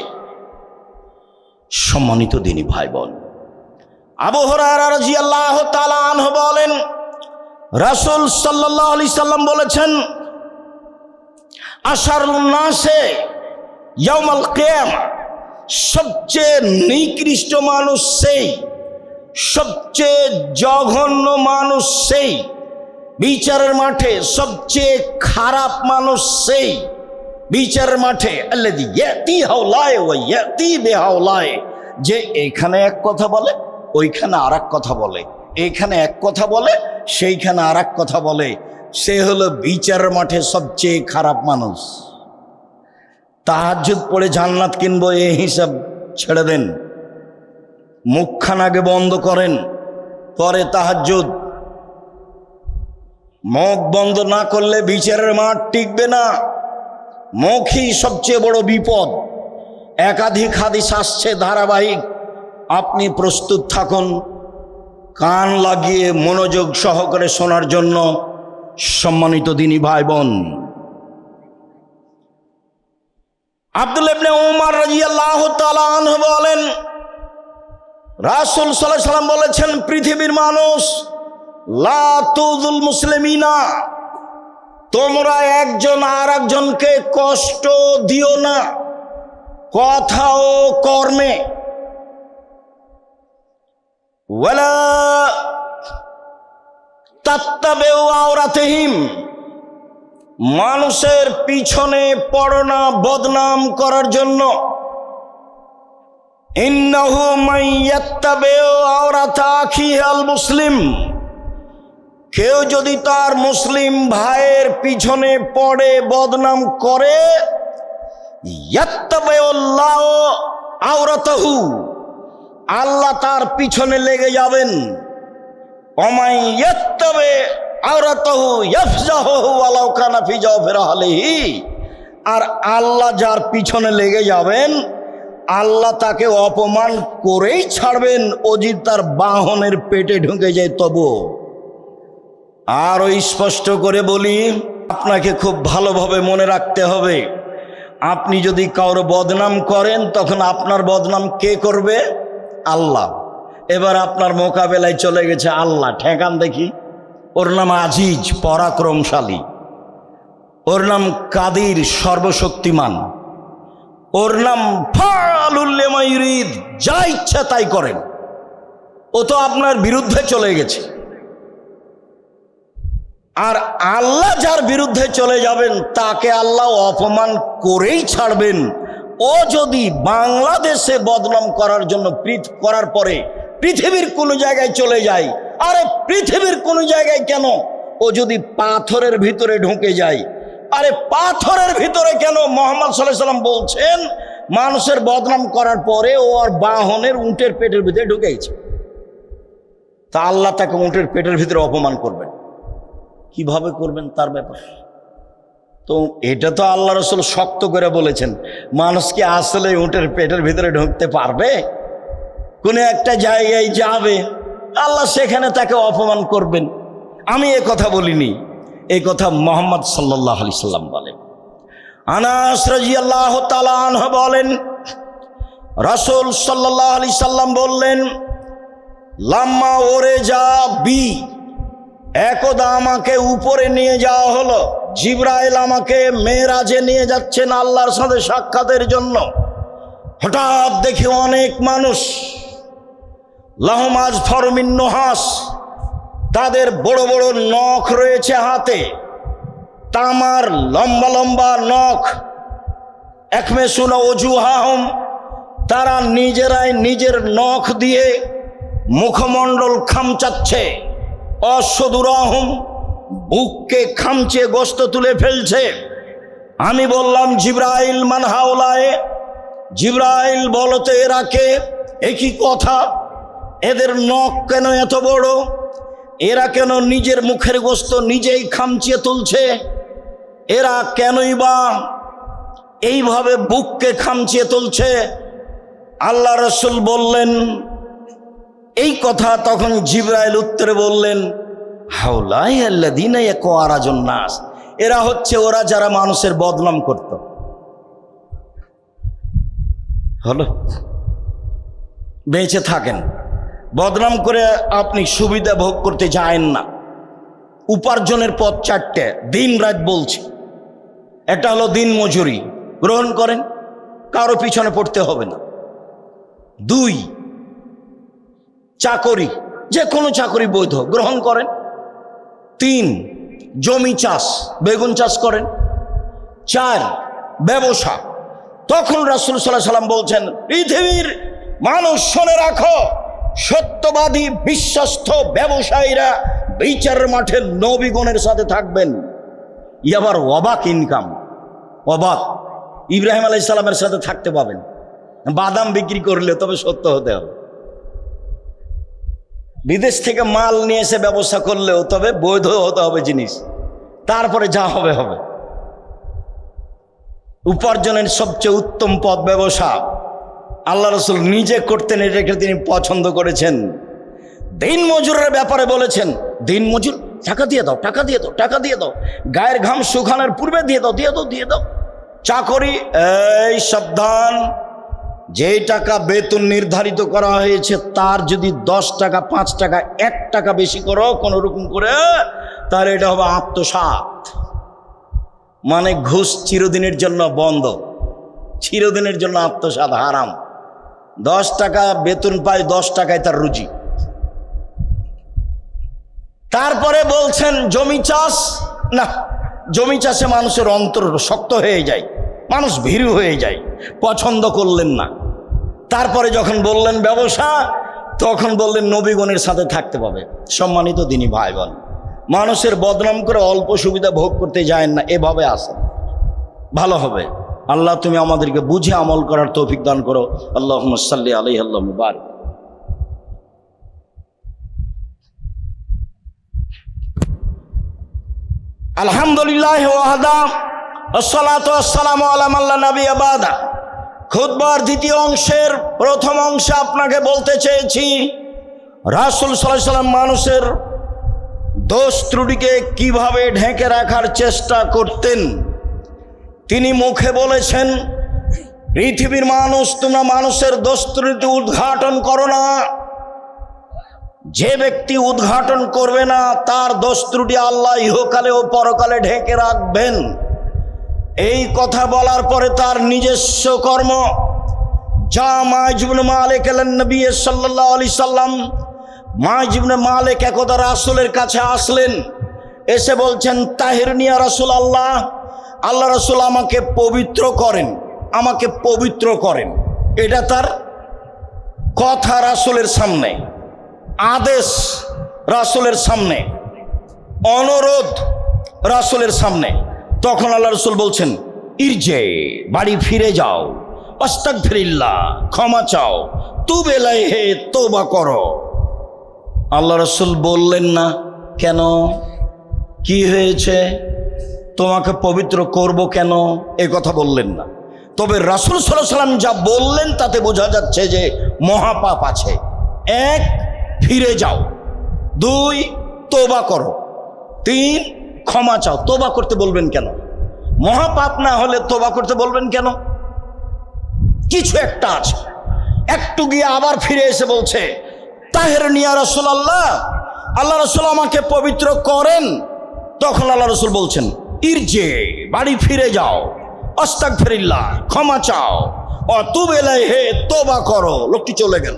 সম্মানিত দিনী ভাই বোন, আবু হুরায়রা রাদিয়াল্লাহু তাআলা আনহু বলেন, রাসূল সাল্লাল্লাহু আলাইহি সাল্লাম বলেছেন, আশারুন নাসে ইয়াউমাল কিয়ামা, সবচেয়ে নিকৃষ্ট মানুষ সেই, সবচেয়ে জঘন্য মানুষ সেই, বিচারের মাঠে সবচেয়ে খারাপ মানুষ সেই, বিচারের মাঠে আল্লাযী ইয়াতি হাওলায় ওয়া ইয়াতি বিহাওলায়, যে এখানে এক কথা বলে, ওইখানে আরেক কথা বলে, এইখানে এক কথা বলে, সেইখানে আরেক কথা বলে, সে হলো বিচারের মাঠে সবচেয়ে খারাপ মানুষ। তাহাজ্জুদ পড়ে জান্নাত কিনবো এই হিসাব ছেড়ে দেন, মুখখান আগে বন্ধ করেন, পরে তাহাজ্জুদ। মুখ বন্ধ না করলে বিচারের মাঠ টিকবে না। মুখই সবচেয়ে বড় বিপদ। একাধিক হাদিস আসছে ধারাবাহিক, আপনি প্রস্তুত থাকুন কান লাগিয়ে মনোযোগ সহকারে শোনার জন্য। সম্মানিত দিনী ভাই বোন, আব্দুল্লাহ ইবনে উমর রাদিয়াল্লাহু তাআলা আনহু বলেন, রাসূল সাল্লাল্লাহু আলাইহি সাল্লাম বলেছেন, পৃথিবীর মানুষ লা তুযুল মুসলিমিনা, তোমরা একজন আর একজনকে কষ্ট দিও না কথা ও কর্মে। ওয়ালা তাত্তাবিউ আওরাতিহিম, মানুষের পিছনে পড়ো না বদনাম করার জন্য। ইন্নাহু মান ইয়াত্তাবিউ আওরাতা আখিহিল মুসলিম, কেউ যদি তার মুসলিম ভাইয়ের পিছনে পড়ে বদনাম করে, ইয়াত্তাবিউল্লাহু আওরাতাহু, আল্লাহ তার পিছনে লেগে যাবেন। ওমাই ইয়াত্তাবি আওরাতাহু ইয়াফজাহু ওয়ালাউ কানা ফি জাওফির আহলিহি, আর আল্লাহ যার পিছনে লেগে যাবেন, আল্লাহ তাকে অপমান করেই ছাড়বেন, অজি তার বাহনের পেটে ঢুকে যায় তবু। আরও স্পষ্ট করে বলি, আপনাকে খুব ভালোভাবে মনে রাখতে হবে, আপনি যদি কারো বদনাম করেন, তখন আপনার বদনাম কে করবে? আল্লাহ। এবার আপনার মোকাবেলায় চলে গেছে আল্লাহ, ঠেকান দেখি। ওর নাম আজিজ, পরাক্রমশালী, ওর নাম কাদির, সর্বশক্তিমান, ওর নাম ফাআলুল লিমা ইউরিদ, যা ইচ্ছা তাই করেন। ও তো আপনার বিরুদ্ধে চলে গেছে। আর আল্লাহ যার বিরুদ্ধে চলে যাবেন, তাকে আল্লাহ অপমান করেই ছাড়বেন। ও যদি বাংলাদেশে বদনাম করার জন্য করার পরে পৃথিবীর কোনো জায়গায় চলে যায়, আরে পৃথিবীর কোনো জায়গায় কেন, ও যদি পাথরের ভিতরে ঢুকে যায়, আরে পাথরের ভিতরে কেন? মুহাম্মদ সাল্লাল্লাহু আলাইহি ওয়াসাল্লাম বলছেন, মানুষের বদনাম করার পরে ও আর বাহনের উটের পেটের ভিতরে ঢুকেছে, তা আল্লাহ তাকে উটের পেটের ভিতরে অপমান করবেন। কিভাবে করবেন তার ব্যাপার। তো এটা তো আল্লাহ রসুল শক্ত করে বলেছেন, মানুষ কি আসলে উটের পেটের ভিতরে ঢুকতে পারবে? কোনো একটা জায়গায় যাবে, আল্লাহ সেখানে তাকে অপমান করবেন। আমি এ কথা বলিনি, এই কথা মুহাম্মদ সাল্লাল্লাহু আলাইহি সাল্লাম বলেন। আনাস রাদিয়াল্লাহু তাআলা আনহু বলেন, রাসূল সাল্লাল্লাহু আলাইহি সাল্লাম বললেন, লাম্মা ওরে যা বি, একদা আমাকে উপরে নিয়ে যাওয়া হলো। জিবরাইল আমাকে মেরাজে নিয়ে যাচ্ছেন আল্লাহর সাথে সাক্ষাতের জন্য। হঠাৎ দেখি অনেক মানুষ, লাহুম আজফার মিন নুহাস, তাদের বড় বড় নখ রয়েছে হাতে, তামার লম্বা লম্বা নখ। একমেসুনা ওজুহাহুম, তারা নিজেরাই নিজের নখ দিয়ে মুখমণ্ডল খামচাচ্ছে। অসদুরাহুম, বুককে খামচে গোস্ত তুলে ফেলছে। আমি বললাম, জিবরাইল মান হাওলায়ে, জিবরাইল বলতে এরা কে? একই কথা, এদের নখ কেন এত বড়? এরা কেন নিজের মুখের গোস্ত নিজেই খামচিয়ে তুলছে? এরা কেনই বা এইভাবে বুককে খামচিয়ে তুলছে? আল্লাহ রসুল বললেন এই কথা। তখন জিবরাইল উত্তরে বললেন, হাওলাই আল্লাযীনা ইয়াকুরাজুন নাস, এরা হচ্ছে ওরা যারা মানুষের বদনাম করত। হলো, বেঁচে থাকেন, বদনাম করে আপনি সুবিধা ভোগ করতে যায়েন না। উপার্জনের পথ চারটে, দিন রাত বলছি। একটা হলো দিন মজুরি, গ্রহণ করেন, কারো পিছনে পড়তে হবে না। 2, চাকরি, যে কোনো চাকরি বৈধ, গ্রহণ করেন। 3, জমি চাষ, বেগুন চাষ করেন। 4, ব্যবসা। তখন রাসূল সাল্লাল্লাহু আলাইহি সাল্লাম বলছেন, পৃথিবীর মানুষ শুনে রাখো, সত্যবাদী বিশ্বস্ত ব্যবসায়ীরা বিচারের মাঠে নবীগণের সাথে থাকবেন। আবার অবাক ইনকাম, অবাক, ইব্রাহিম আলাইহিস সালামের সাথে থাকতে পাবেন। বাদাম বিক্রি করলে তবে সত্য হতে হবে। বিদেশ থেকে মাল নিয়ে এসে ব্যবসা করলেও তবে বৈধ হতে হবে জিনিস, তারপরে যা হবে হবে। উপার্জনের সবচেয়ে উত্তম পথ ব্যবসা। আল্লাহ রসুল নিজে করতেন, এটাকে তিনি পছন্দ করেছেন। দিন মজুরের ব্যাপারে বলেছেন, দিন মজুর টাকা দিয়ে দাও, টাকা দিয়ে দাও, টাকা দিয়ে দাও, গায়ের ঘাম শুকানোর পূর্বে দিয়ে দাও, দিয়ে দাও, দিয়ে দাও। চাকরি, এই সাবধান, যেই টাকা বেতন নির্ধারিত করা হয়েছে তার যদি 10 টাকা, 5 টাকা, 1 টাকা বেশি করো কোনো রকম করে, তাহলে এটা হবে আত্মসাৎ। মানে ঘুষ চিরদিনের জন্য বন্ধ, চিরদিনের জন্য আত্মসাৎ হারাম। 10 টাকা বেতন পায়, 10 টাকায় তার রুজি। তারপরে বলছেন জমি চাষ, না, জমি চাষে মানুষের অন্তর শক্ত হয়ে যায়, মানুষ ভীরু হয়ে যায়, পছন্দ করলেন না। তারপরে যখন বললেন ব্যবসা, তখন বললেন নবীগণের সাথে থাকতে পাবে। সম্মানিত দিনী ভাই বোন, মানুষের বদনাম করে অল্প সুবিধা ভোগ করতে যায় না, এভাবে আসেন, ভালো হবে। আল্লাহ তুমি আমাদেরকে বুঝে আমল করার তৌফিক দান করো। আল্লাহুম্মা সাল্লি আলাইহি আল্লাহ মুবারক। আলহামদুলিল্লাহ ওয়াহদা, আসসালাতু ওয়াসসালামু আলা মান লা নাবিয়্যা বাদা। খুতবার দ্বিতীয় অংশের প্রথম অংশে আপনাকে বলতে চেয়েছি, রাসূল সাল্লাল্লাহু আলাইহি সাল্লাম মানুষের দোষ ত্রুটিকে কিভাবে ঢেকে রাখার চেষ্টা করতেন। তিনি মুখে বলেছেন, পৃথিবীর মানুষ, তোমরা মানুষের দোষ ত্রুটি উদ্ঘাটন করো না। যে ব্যক্তি উদ্ঘাটন করবে না তার দোষ ত্রুটি আল্লাহ ইহকালে ও পরকালে ঢেকে রাখবেন। এই কথা বলার পরে তার নিজস্ব কর্ম, যা মাইজ ইবনে মালিক আলান নবী সাল্লাল্লাহু আলাইহি সাল্লাম, মাইজ ইবনে মালিক একদা রাসূলের কাছে আসলেন, এসে বলছেন, তাহিরনি ইয়া রাসূলুল্লাহ, আল্লাহ রাসূল আমাকে পবিত্র করেন, আমাকে পবিত্র করেন। এটা তার কথা রাসূলের সামনে, আদেশ রাসূলের সামনে, অনুরোধ রাসূলের সামনে। তখন আল্লাহ রাসূল বলছেন, ইরজে, বাড়ি ফিরে যাও, আস্তাগফিরিল্লাহ, ক্ষমা চাও, তুব ইলাইহি, তওবা করো। আল্লাহ রাসূল বললেন না, কেন, কি হয়েছে? তোমাকে পবিত্র করব কেন এ কথা বললেন না। তবে রাসূল সাল্লাল্লাহু আলাইহি ওয়াসাল্লাম যা বললেন তাতে বোঝা যাচ্ছে যে মহাপাপ আছে। 1, ফিরে যাও। 2, তওবা করো। 3, ক্ষমা চাও। তওবা করতে বলবেন কেন? মহাপাপ না হলে তওবা করতে বলবেন কেন? কিছু একটা আছে। একটু গিয়ে আবার ফিরে এসে বলছে, তাহেরনি ইয়া রাসূলুল্লাহ, আল্লাহ রাসূল আমাকে পবিত্র করেন। তখন আল্লাহ রাসূল বলছেন, ইরজে, বাড়ি ফিরে যাও, আস্তাগফিরুল্লাহ, ক্ষমা চাও, অতুব ইলাইহি, তওবা করো। লোকটি চলে গেল।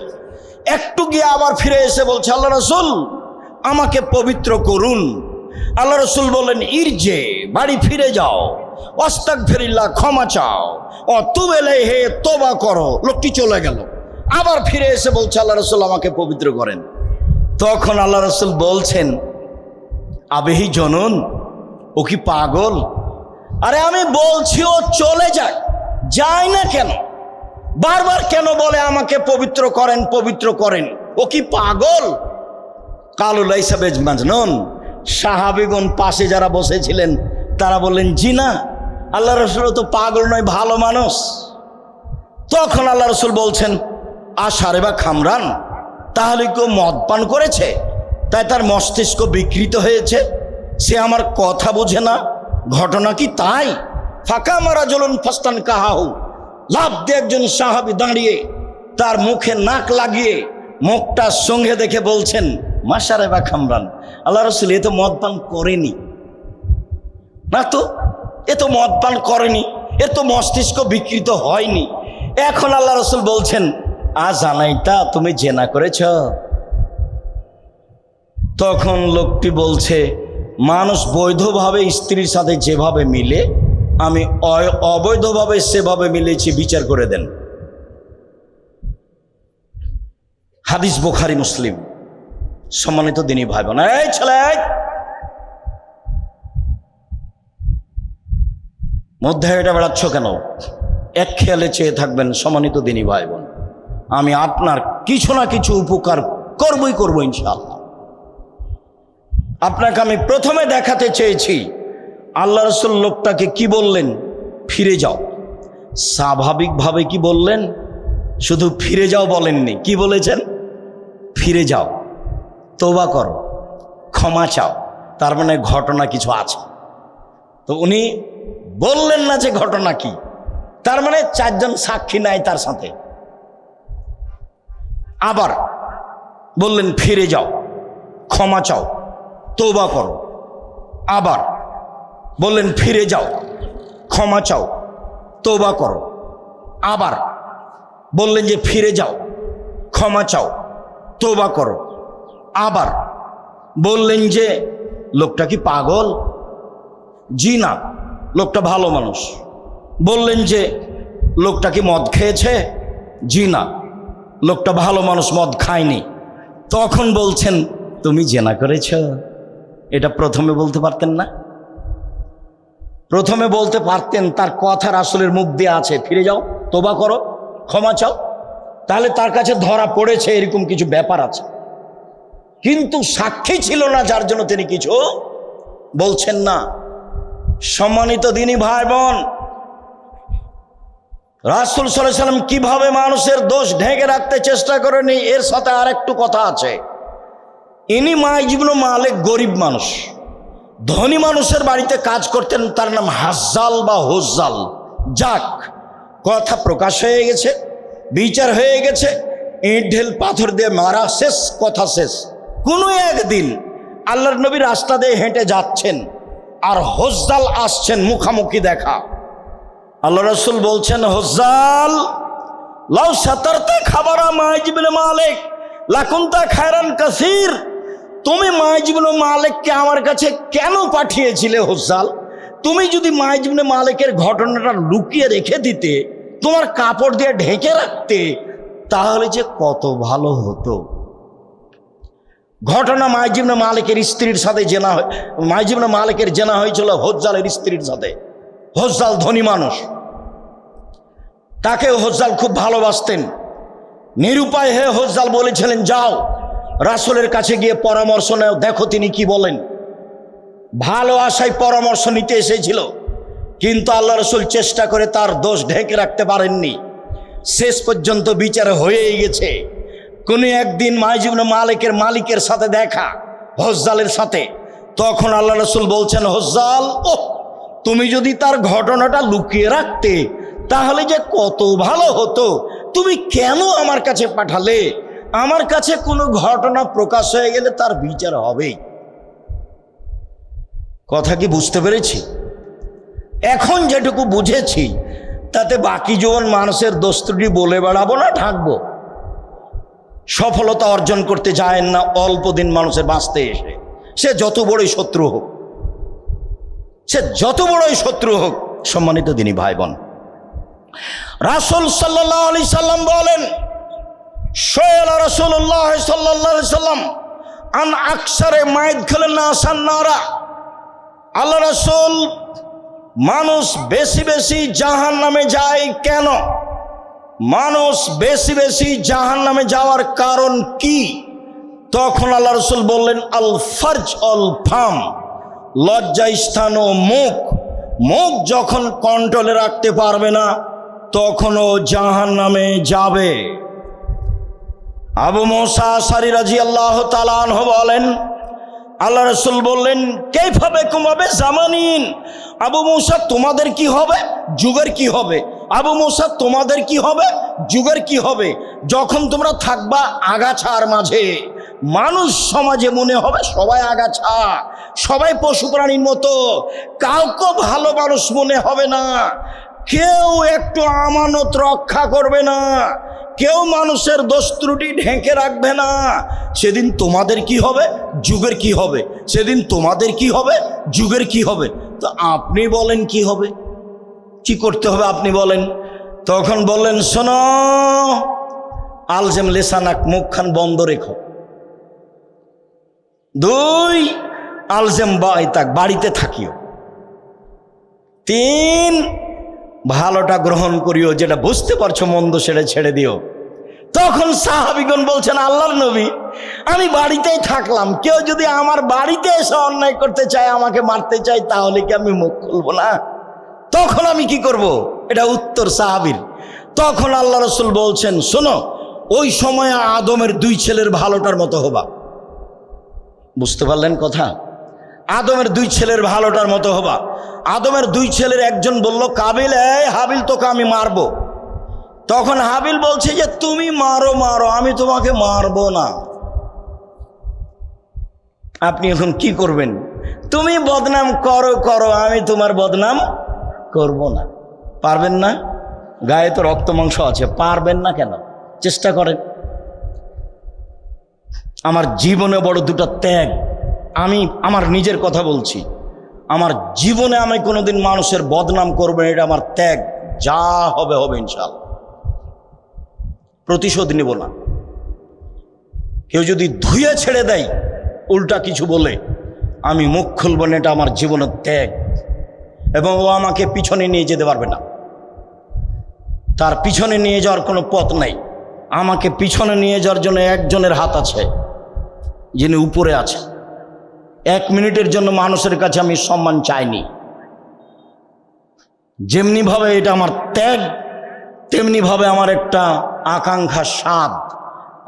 একটু গিয়ে আবার ফিরে এসে বলছে, আল্লাহ রাসূল আমাকে পবিত্র করুন। আল্লাহ রাসূল বললেন, ইরজে, বাড়ি ফিরে যাও, আস্তাগফিরুল্লাহ, ক্ষমা চাও, অতুব ইলাইহি, তওবা করো। লোকটি চলে গেল। আবার ফিরে এসে বলছে, আল্লাহ রাসূল আমাকে পবিত্র করেন। তখন আল্লাহ রাসূল বলছেন, আবেহি জনন, ও কি পাগল? আরে আমি বলছি ও চলে যাক, যায় না কেন? বারবার কেন বলে আমাকে পবিত্র করেন, পবিত্র করেন? ও কি পাগল? কালু লাইসা বিমাজনুন। সাহাবীগণ পাশে যারা বসেছিলেন তারা বললেন, জি না, আল্লাহ রাসূল তো পাগল নয়, ভালো মানুষ। তখন আল্লাহ রাসূল বলছেন, আশারে বা খামরান, তাহলে কেউ মদ পান করেছে তাই তার মস্তিষ্ক বিকৃত হয়েছে, সে আমার কথা বোঝে না? ঘটনা কি তাই? ফাঁকা মারা জ্বলুন ফাস্তান কাহাহু, লাভ দিয়ে একজন সাহাবী দাঁড়িয়ে তার মুখে নাক লাগিয়ে মুখটা সঙ্গে দেখে বলছেন, মাশারে বা খামরান, আল্লাহ রাসূল এ তো মদ পান করেনি। না তো, এ তো মদ পান করেনি, এর তো মস্তিষ্ক বিকৃত হয়নি। এখন আল্লাহ রাসূল বলছেন, জানাইতা তুমি জেনা করেছ? তখন লোকটি বলছে, মানুষ বৈধভাবে স্ত্রীর সাথে যেভাবে মিলে আমি অবৈধভাবে সেভাবে মিলেছি, বিচার করে দেন। হাদিস বুখারী মুসলিম। সম্মানিত দিনী ভাই বোন, এই ছেলে মধ্যে এটা বেড়াচ্ছ কেন? এক খেয়ালে চেয়ে থাকবেন। সম্মানিত দিনী ভাই বোন, আমি আপনার কিছু না কিছু উপকার করবই করবো ইনশাআল্লাহ। আপনাকে আমি প্রথমে দেখাতে চেয়েছি আল্লাহ রাসূল লোকটাকে কি বললেন? ফিরে যাও। স্বাভাবিকভাবে কি বললেন? শুধু ফিরে যাও বলেননি, কি বলেছেন? ফিরে যাও, তওবা করো, ক্ষমা চাও। তার মানে ঘটনা কিছু আছে। তো উনি বললেন না যে ঘটনা কি, তার মানে 4 জন সাক্ষী নাই তার সাথে। আবার বললেন ফিরে যাও, ক্ষমা চাও, তওবা করো। আবার বললেন ফিরে যাও, ক্ষমা চাও, তওবা করো। আবার বললেন যে ফিরে যাও, ক্ষমা চাও, তওবা করো। আবার বললেন যে লোকটা কি পাগল? জি না, লোকটা ভালো মানুষ। বললেন যে লোকটা কি মদ খেয়েছে? জি না, লোকটা ভালো মানুষ, মদ খায়নি। তখন বলছেন তুমি জেনা করেছ। এটা প্রথমে বলতে পারতেন না? প্রথমে বলতে পারতেন, তার কথা রাসূলের মুখ দিয়ে আছে, ফিরে যাও, তওবা করো, ক্ষমা চাও। তাহলে তার কাছে ধরা পড়েছে এরকম কিছু ব্যাপার আছে। কিন্তু সাক্ষী ছিল না, যার জন্য তিনি কিছু বলছেন না। সম্মানিত দিনী ভাই বোন, রাসূল সাল্লাল্লাহু আলাইহি ওয়াসাল্লাম কিভাবে মানুষের দোষ ঢেকে রাখতে চেষ্টা করেনি, এর সাথে আরেকটু কথা আছে। ইনি মাইজ ইবনে মালিক গরিব মানুষ, ধনী মানুষের বাড়িতে কাজ করতেন। তার নাম হাজ্জাল বা হুজ্জাল। যাক, কথা প্রকাশ হয়ে গেছে, বিচার হয়ে গেছে, ইট ঢেল পাথর দিয়ে মারা শেষ, কথা শেষ। কোনো একদিন আল্লাহর নবী রাস্তা দিয়ে হেঁটে যাচ্ছেন, আর হুজ্জাল আসছেন, মুখামুখি দেখা। আল্লাহ রাসূল বলছেন, হুজ্জাল, লাউ সাতারতা খাবারা মাইজ ইবনে মালিক লাকুনতা খায়রান কাসীর। তুমি মাইজ ইবনে মালিককে আমার কাছে কেন পাঠিয়েছিলে হুজ্জাল? তুমি যদি মাইজ ইবনে মালিকের ঘটনাটা লুকিয়ে রেখে দিতে, তোমার কাপড় দিয়ে ঢেকে রাখতে, তাহলে যে কত ভালো হতো। ঘটনা, মাইজ ইবনে মালিকের স্ত্রীর সাথে জেনা, মাইজ ইবনে মালিকের জেনা হয়েছিল হুজ্জালের স্ত্রীর সাথে। হুজ্জাল ধনী মানুষ, তাকে হুজ্জাল খুব ভালোবাসতেন। নিরুপায় হয়ে হুজ্জাল বলেছিলেন, যাও রাসূলের কাছে গিয়ে পরামর্শ নাও, দেখো তিনি কি বলেন। ভালো আশায় পরামর্শ নিতে এসেছিল, কিন্তু আল্লাহ রসুল চেষ্টা করে তার দোষ ঢেকে রাখতে পারেননি। শেষ পর্যন্ত বিচার হয়েই গেছে। কোনো একদিন মাইজ ইবনে মালিকের সাথে দেখা, হজ্জালের সাথে। তখন আল্লাহ রসুল বলছেন, হজ্জাল, ও তুমি যদি তার ঘটনাটা লুকিয়ে রাখতে তাহলে যে কত ভালো হতো। তুমি কেন আমার কাছে পাঠালে? আমার কাছে কোনো ঘটনা প্রকাশ হয়ে গেলে তার বিচার হবেই। কথা কি বুঝতে পেরেছি? এখন যেটুকু বুঝেছি তাতে বাকি জীবন মানুষের দোষ ত্রুটি বলে বেড়াবো না, ঢাকবো। সফলতা অর্জন করতে যায় না অল্প দিন মানুষের বাঁচতে এসে, সে যত বড়ই শত্রু হোক, সে যত বড়ই শত্রু হোক। সম্মানিত দিনী ভাই বোন, রাসূল সাল্লাল্লাহু আলাইহি সাল্লাম বলেন, সায়ালা রাসূলুল্লাহ সাল্লাল্লাহু আলাইহি সাল্লাম আন আকসারে মাইদখালুন নাসান নারা। আল্লাহ রাসূল, মানুষ বেশি বেশি জাহান্নামে যায় কেন? মানুষ বেশি বেশি জাহান্নামে যাওয়ার কারণ কি? তখন আল্লাহ রাসূল বললেন, আল ফারজ অল ফাম, লজ্জা স্থান ও মুখ। মুখ যখন কন্ট্রোলে রাখতে পারবে না তখনও জাহান্নামে যাবে। আবু মুসা আশআরী রাদিয়াল্লাহু তাআলা আনহু বলেন, আল্লাহ রাসূল বললেন, কাইফা বিকুম ওয়া জামানিন। আবু মুসা, তোমাদের কি হবে? যুগের কি হবে? আবু মুসা, তোমাদের কি হবে? যুগের কি হবে? যখন তোমরা থাকবা আগাছার মাঝে, মানুষ সমাজে মনে হবে সবাই আগাছা, সবাই পশু প্রাণীর মতো, কাউকে ভালো মানুষ মনে হবে না, কেউ একটু আমানত রক্ষা করবে না, কেউ মানুষের দোষ ত্রুটি ঢেকে রাখবে না। সেদিন তোমাদের কি হবে? যুগের কি হবে? সেদিন তোমাদের কি হবে? যুগের কি হবে? তো আপনি বলেন কি হবে, কি করতে হবে আপনি বলেন। তখন বললেন, শোনো, আলজেম লেসানাক, মুখখান বন্ধ রেখো। 2, আলজেম বাইতাক, বাড়িতে থাকিও। 3, ভালোটা গ্রহণ করিও, যেটা বুঝতে পারছো মন্দ সেটা ছেড়ে দিও। তখন সাহাবীগণ বলছেন, আল্লাহর নবী, আমি বাড়িতেই থাকলাম, কেউ যদি আমার বাড়িতে এসে অন্যায় করতে চায়, আমাকে মারতে চায়, তাহলে কি আমি মুখ খুলবো না? তখন আমি কি করব? এটা উত্তর সাহাবীর। তখন আল্লাহ রাসূল বলছেন, শোনো, ওই সময় আদমের 2 ছেলের ভালোটার মতো হবা। বুঝতে পারলেন কথা? আদমের 2 ছেলের ভালোটার মতো হবা। আদমের 2 ছেলের একজন বলল, কাবিল, এই হাবিল, তোকে আমি মারবো। তখন হাবিল বলছে যে, তুমি মারো মারো, আমি তোমাকে মারবো না। আপনি এখন কি করবেন? তুমি বদনাম করো করো, আমি তোমার বদনাম করব না। পারবেন না? গায়ে তো রক্ত মাংস আছে, পারবেন না কেন? চেষ্টা করেন। আমার জীবনে বড় 2টা ত্যাগ। আমি আমার নিজের কথা বলছি, আমার জীবনে আমি কোনোদিন মানুষের বদনাম করব না, এটা আমার ত্যাগ। যা হবে হবে ইনশাআল্লাহ, প্রতিশোধ নিব না। কেউ যদি ধুয়ে ছেড়ে দেয় উল্টা কিছু বলে, আমি মুখ খুলব না, এটা আমার জীবনের ত্যাগ। এবং ও আমাকে পিছনে নিয়ে যেতে পারবে না, তার পিছনে নিয়ে যাওয়ার কোনো পথ নাই। আমাকে পিছনে নিয়ে যাওয়ার জন্য একজনের হাত আছে, যিনি উপরে আছে। 1 মিনিটের জন্য মানুষের কাছে আমি সম্মান চাইনি। যেমনিভাবে এটা আমার ত্যাগ, তেমনিভাবে আমার একটা আকাঙ্ক্ষা, স্বাদ,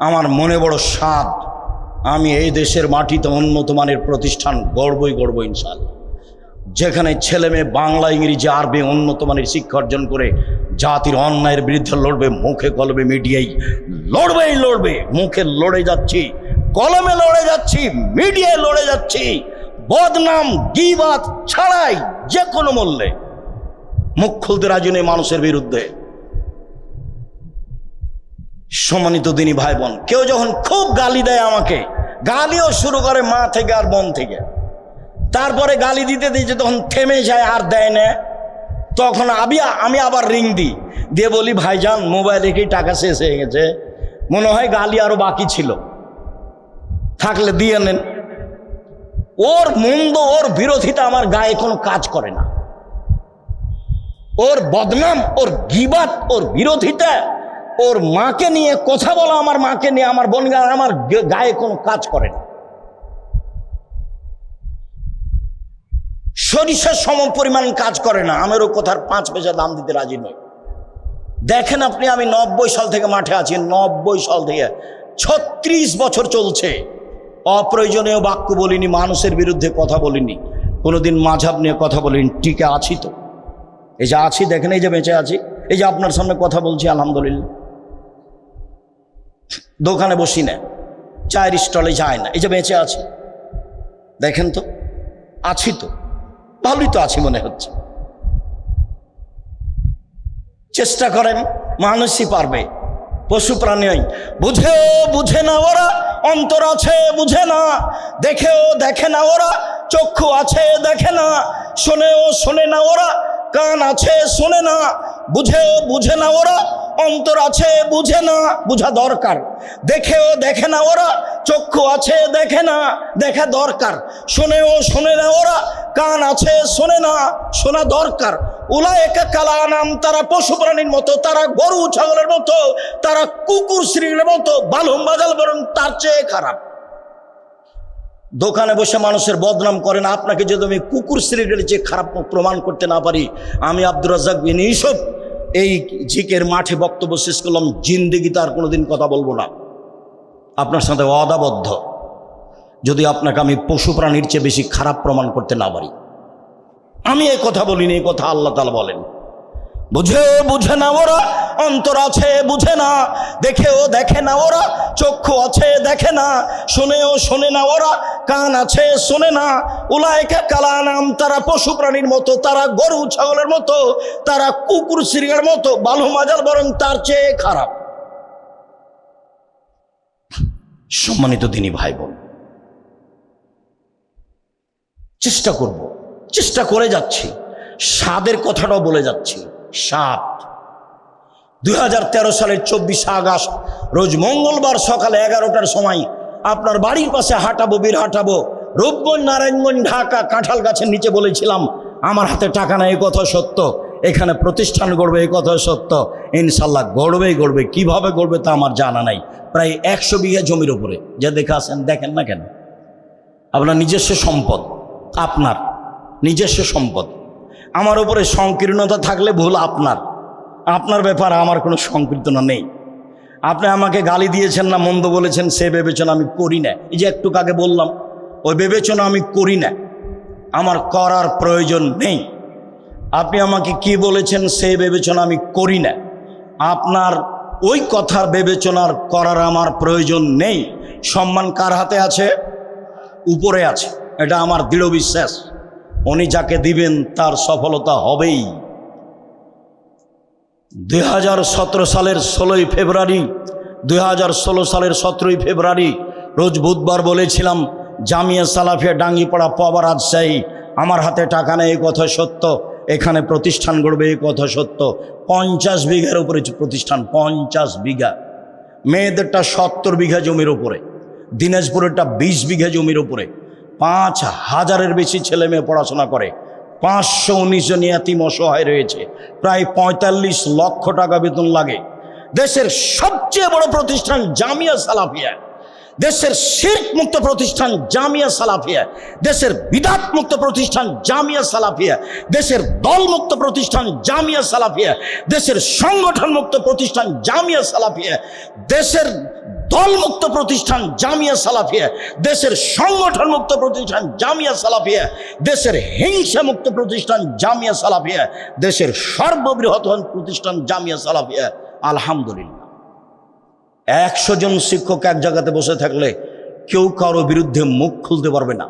আমার মনে বড় স্বাদ, আমি এই দেশের মাটিতে উন্নত মানের প্রতিষ্ঠান গড়বই গড়ব ইনশাআল্লাহ, যেখানে ছেলে মেয়ে বাংলা, ইংরেজি, আরবি উন্নত মানের শিক্ষা অর্জন করে জাতির অন্যায়ের বিরুদ্ধে লড়বে। মুখে কলমে মিডিয়ায় লড়বেই লড়বে, মুখে লড়ে যাচ্ছি, কলমে লড়ে যাচ্ছি, মিডিয়ায় লড়ে যাচ্ছি, বদনাম গীবাত ছাড়াই যে কোনো মূল্যে মুখ খুলতে রাজি নেই মানুষের বিরুদ্ধে। সম্মানিত দিনী ভাই বোন, কেউ যখন খুব গালি দেয় আমাকে, গালিও শুরু করে মা থেকে আর বোন থেকে, তারপরে গালি দিতে দিতে তখন থেমে যায় আর দেয় না, তখন আমি আবার রিং দিয়ে বলি, ভাইজান মোবাইলে কি টাকা শেষ হয়ে গেছে, মনে হয় গালি আরো বাকি ছিল, থাকলে দিয়ে নেন। ওর মন্দ, ওর বিরোধিতা আমার গায়ে কোনো কাজ করে না। ওর বদনাম, ওর গীবাত, ওর বিরোধিতা, ওর মাকে নিয়ে কথা বলা, আমার মাকে নিয়ে, আমার বোনগার, আমার গায়ে কোনো কাজ করে না। সরিষার সম পরিমাণ কাজ করে না, আমেরও কোথার 5 পয়সা দাম দিতে রাজি নয়। দেখেন আপনি, আমি 90 সাল থেকে মাঠে আছি, 90 সাল থেকে 36 বছর চলছে। অপ্রয়োজনীয় বাক্য বলিনি, মানুষের বিরুদ্ধে কথা বলিনি, কোনোদিন মাঝহাব নিয়ে কথা বলিনি, টিকে আছি তো। এই যে আছি দেখেন, এই যে বেঁচে আছি, এই যে আপনার সামনে কথা বলছি আলহামদুলিল্লাহ। দোকানে বসি না, চায়ের স্টলে যায় না, এই যে বেঁচে আছি দেখেন তো, আছি তো, ভালোই তো আছি মনে হচ্ছে। চেষ্টা করেন, মানুষই পারবে, পশু প্রাণী বুঝেও বুঝে না ওরা, অন্তর আছে বুঝে না, দেখেও দেখে না ওরা, চক্ষু আছে দেখে না, শোনেও শোনে না ওরা, কান আছে শোনে না, বুঝেও বুঝে না ওরা, অন্তর আছে বুঝে না, বুঝা দরকার। দেখেও দেখে না ওরা, চক্ষু আছে দেখে না, দেখা দরকার। শোনেও শোনে না ওরা, কান আছে শোনে না, শোনা দরকার। উলায়েকা কালানাম, তারা পশু প্রাণীর মতো, তারা গরু ছাগলের মতো, তারা কুকুর শ্রীর মতো, বালুম বাজাল বরং তার চেয়ে খারাপ। দোকানে বসে মানুষের বদনাম করেন, আপনাকে যদি আমি কুকুর শ্রেণীর যে খারাপ প্রমাণ করতে না পারি, আমি আব্দুর রাজ্জাক বিন ইউসুফ এই ঝিকের মাঠে বক্তব্য শেষ করলাম, জিন্দেগিতে আর কোনোদিন কথা বলবো না আপনার সাথে ওয়াদাবদ্ধ, যদি আপনাকে আমি পশু প্রাণীর চেয়ে বেশি খারাপ প্রমাণ করতে না পারি। আমি এই কথা বলিনি, এই কথা আল্লাহ তাআলা বলেন। বুঝেও বুঝে না ওরা, অন্তর আছে বুঝে না, দেখেও দেখে না ওরা, চক্ষু আছে দেখে না, শোনেও শোনে না ওরা, কান আছে শোনে না। উলায়েকা কালানাম, তারা পশু প্রাণীর মতো, তারা গরু ছাগলের মতো, তারা কুকুর শ্রীর মতো, বালু মাজাল বরং তার চেয়ে খারাপ। সম্মানিত দিনী ভাই বোন, চেষ্টা করব, চেষ্টা করে যাচ্ছি, স্বাদের কথাটাও বলে যাচ্ছি। স্বাদ 2013 সালের 24 আগস্ট রোজ মঙ্গলবার সকালে 11টার সময় আপনার বাড়ির পাশে হাঁটাবো, বীর হাঁটাবো, রূপগঞ্জ, নারায়ণগঞ্জ, ঢাকা, কাঁঠাল গাছের নিচে বলেছিলাম আমার হাতে টাকা নাই, এই কথা সত্য, এখানে প্রতিষ্ঠান গড়বে, এই কথা সত্য, ইনশাল্লাহ গড়বেই গড়বে। কিভাবে গড়বে তা আমার জানা নাই। প্রায় 100 বিঘা জমির উপরে, যে দেখে আসেন, দেখেন না কেন? আপনার নিজস্ব সম্পদ, আপনার নিজস্ব সম্পদ। আমার উপরে সংকীর্ণতা থাকলে ভুল আপনার, আপনার ব্যাপার আমার কোনো সংকীর্তনা নেই। আপনি আমাকে গালি দিয়েছেন না, মন্দ বলেছেন, সে বিবেচনা আমি করি না। এই যে একটু আগে বললাম, ওই বিবেচনা আমি করি না, আমার করার প্রয়োজন নেই। আপনি আমাকে কি বলেছেন সে বিবেচনা আমি করি না, আপনার ওই কথার বিবেচনার করার আমার প্রয়োজন নেই। সম্মান কার হাতে আছে? উপরে আছে, এটা আমার দৃঢ় বিশ্বাস। উনি যাকে দিবেন তার সফলতা হবেই। 2017 সালের 16ই ফেব্রুয়ারি, 2016 সালের 17ই ফেব্রুয়ারি রোজ বুধবার বলেছিলাম, জামিয়া সালাফিয়া ডাঙ্গিপাড়া পাওয়া রাজশাহী, আমার হাতে টাকা নেই এই কথা সত্য, এখানে প্রতিষ্ঠান গড়বে এই কথা সত্য। 50 বিঘার উপরে প্রতিষ্ঠান, 50 বিঘা। মেয়েদেরটা 70 বিঘা জমির উপরে, দিনাজপুরেরটা 20 বিঘা জমির উপরে। 5000-এর বেশি ছেলে মেয়ে পড়াশোনা করে, 519 জন ইয়াতীম অসহায় রয়েছে, প্রায় 45 লক্ষ টাকা বেতন লাগে। দেশের সবচেয়ে বড় প্রতিষ্ঠান জামিয়া সালাফিয়া, দেশের শিরক মুক্ত প্রতিষ্ঠান জামিয়া সালাফিয়া, দেশের বিদআত মুক্ত প্রতিষ্ঠান জামিয়া সালাফিয়া, দেশের দল মুক্ত প্রতিষ্ঠান জামিয়া সালাফিয়া, দেশের সংগঠন মুক্ত প্রতিষ্ঠান জামিয়া সালাফিয়া, দেশের দল মুক্ত প্রতিষ্ঠান জামিয়া সালাফিয়া, দেশের সংগঠন মুক্ত প্রতিষ্ঠান জামিয়া সালাফিয়া, দেশের হিংসা মুক্ত প্রতিষ্ঠান জামিয়া সালাফিয়া, দেশের সর্ববৃহৎ প্রতিষ্ঠান জামিয়া সালাফিয়া। আলহামদুলিল্লাহ, 100 জন শিক্ষক এক জায়গাতে বসে থাকলে কেউ কারো বিরুদ্ধে মুখ খুলতে পারবে না।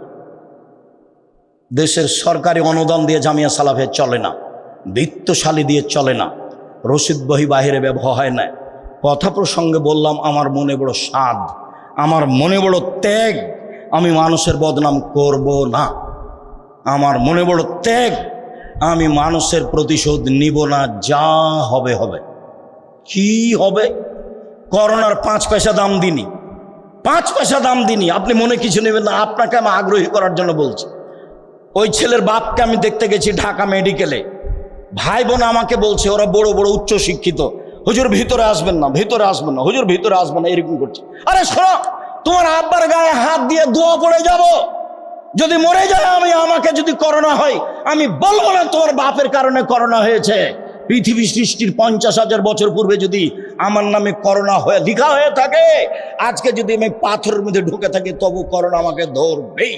দেশের সরকারি অনুদান দিয়ে জামিয়া সালাফিয়া চলে না, বিত্তশালী দিয়ে চলে না, রসিদ বহি বাহিরে ব্যবহার হয় না। কথা প্রসঙ্গে বললাম, আমার মনে বড় স্বাদ, আমার মনে বড় ত্যাগ, আমি মানুষের বদনাম করব না। আমার মনে বড় ত্যাগ, আমি মানুষের প্রতিশোধ নিব না, যা হবে হবে। কি হবে? করোনার 5 পয়সা দাম দিনি, 5 পয়সা দাম দিনি, আপনি মনে কিছু নেবেন না, আপনাকে আমি আগ্রহী করার জন্য বলছি। ওই ছেলের বাপকে আমি দেখতে গেছি ঢাকা মেডিকেলে, ভাই বোন আমাকে বলছে, ওরা বড় বড় উচ্চ শিক্ষিত, হুজুর ভিতরে আসবেন না, ভিতরে আসবেন না, হুজুর ভিতরে আসবেন না, এরকম করছে। আরে শোনো, তোমার আব্বার গায়ে হাত দিয়ে দোয়া পড়ে যাব, যদি মরে যায় আমাকে যদি করোনা হয়, আমি বলবো না তোমার বাপের কারণে করোনা হয়েছে। পৃথিবী সৃষ্টির 50,000 বছর পূর্বে যদি আমার নামে করোনা হয়ে লেখা হয়ে থাকে, আজকে যদি আমি পাথরের মধ্যে ঢুকে থাকি, তবু করোনা আমাকে ধরবেই।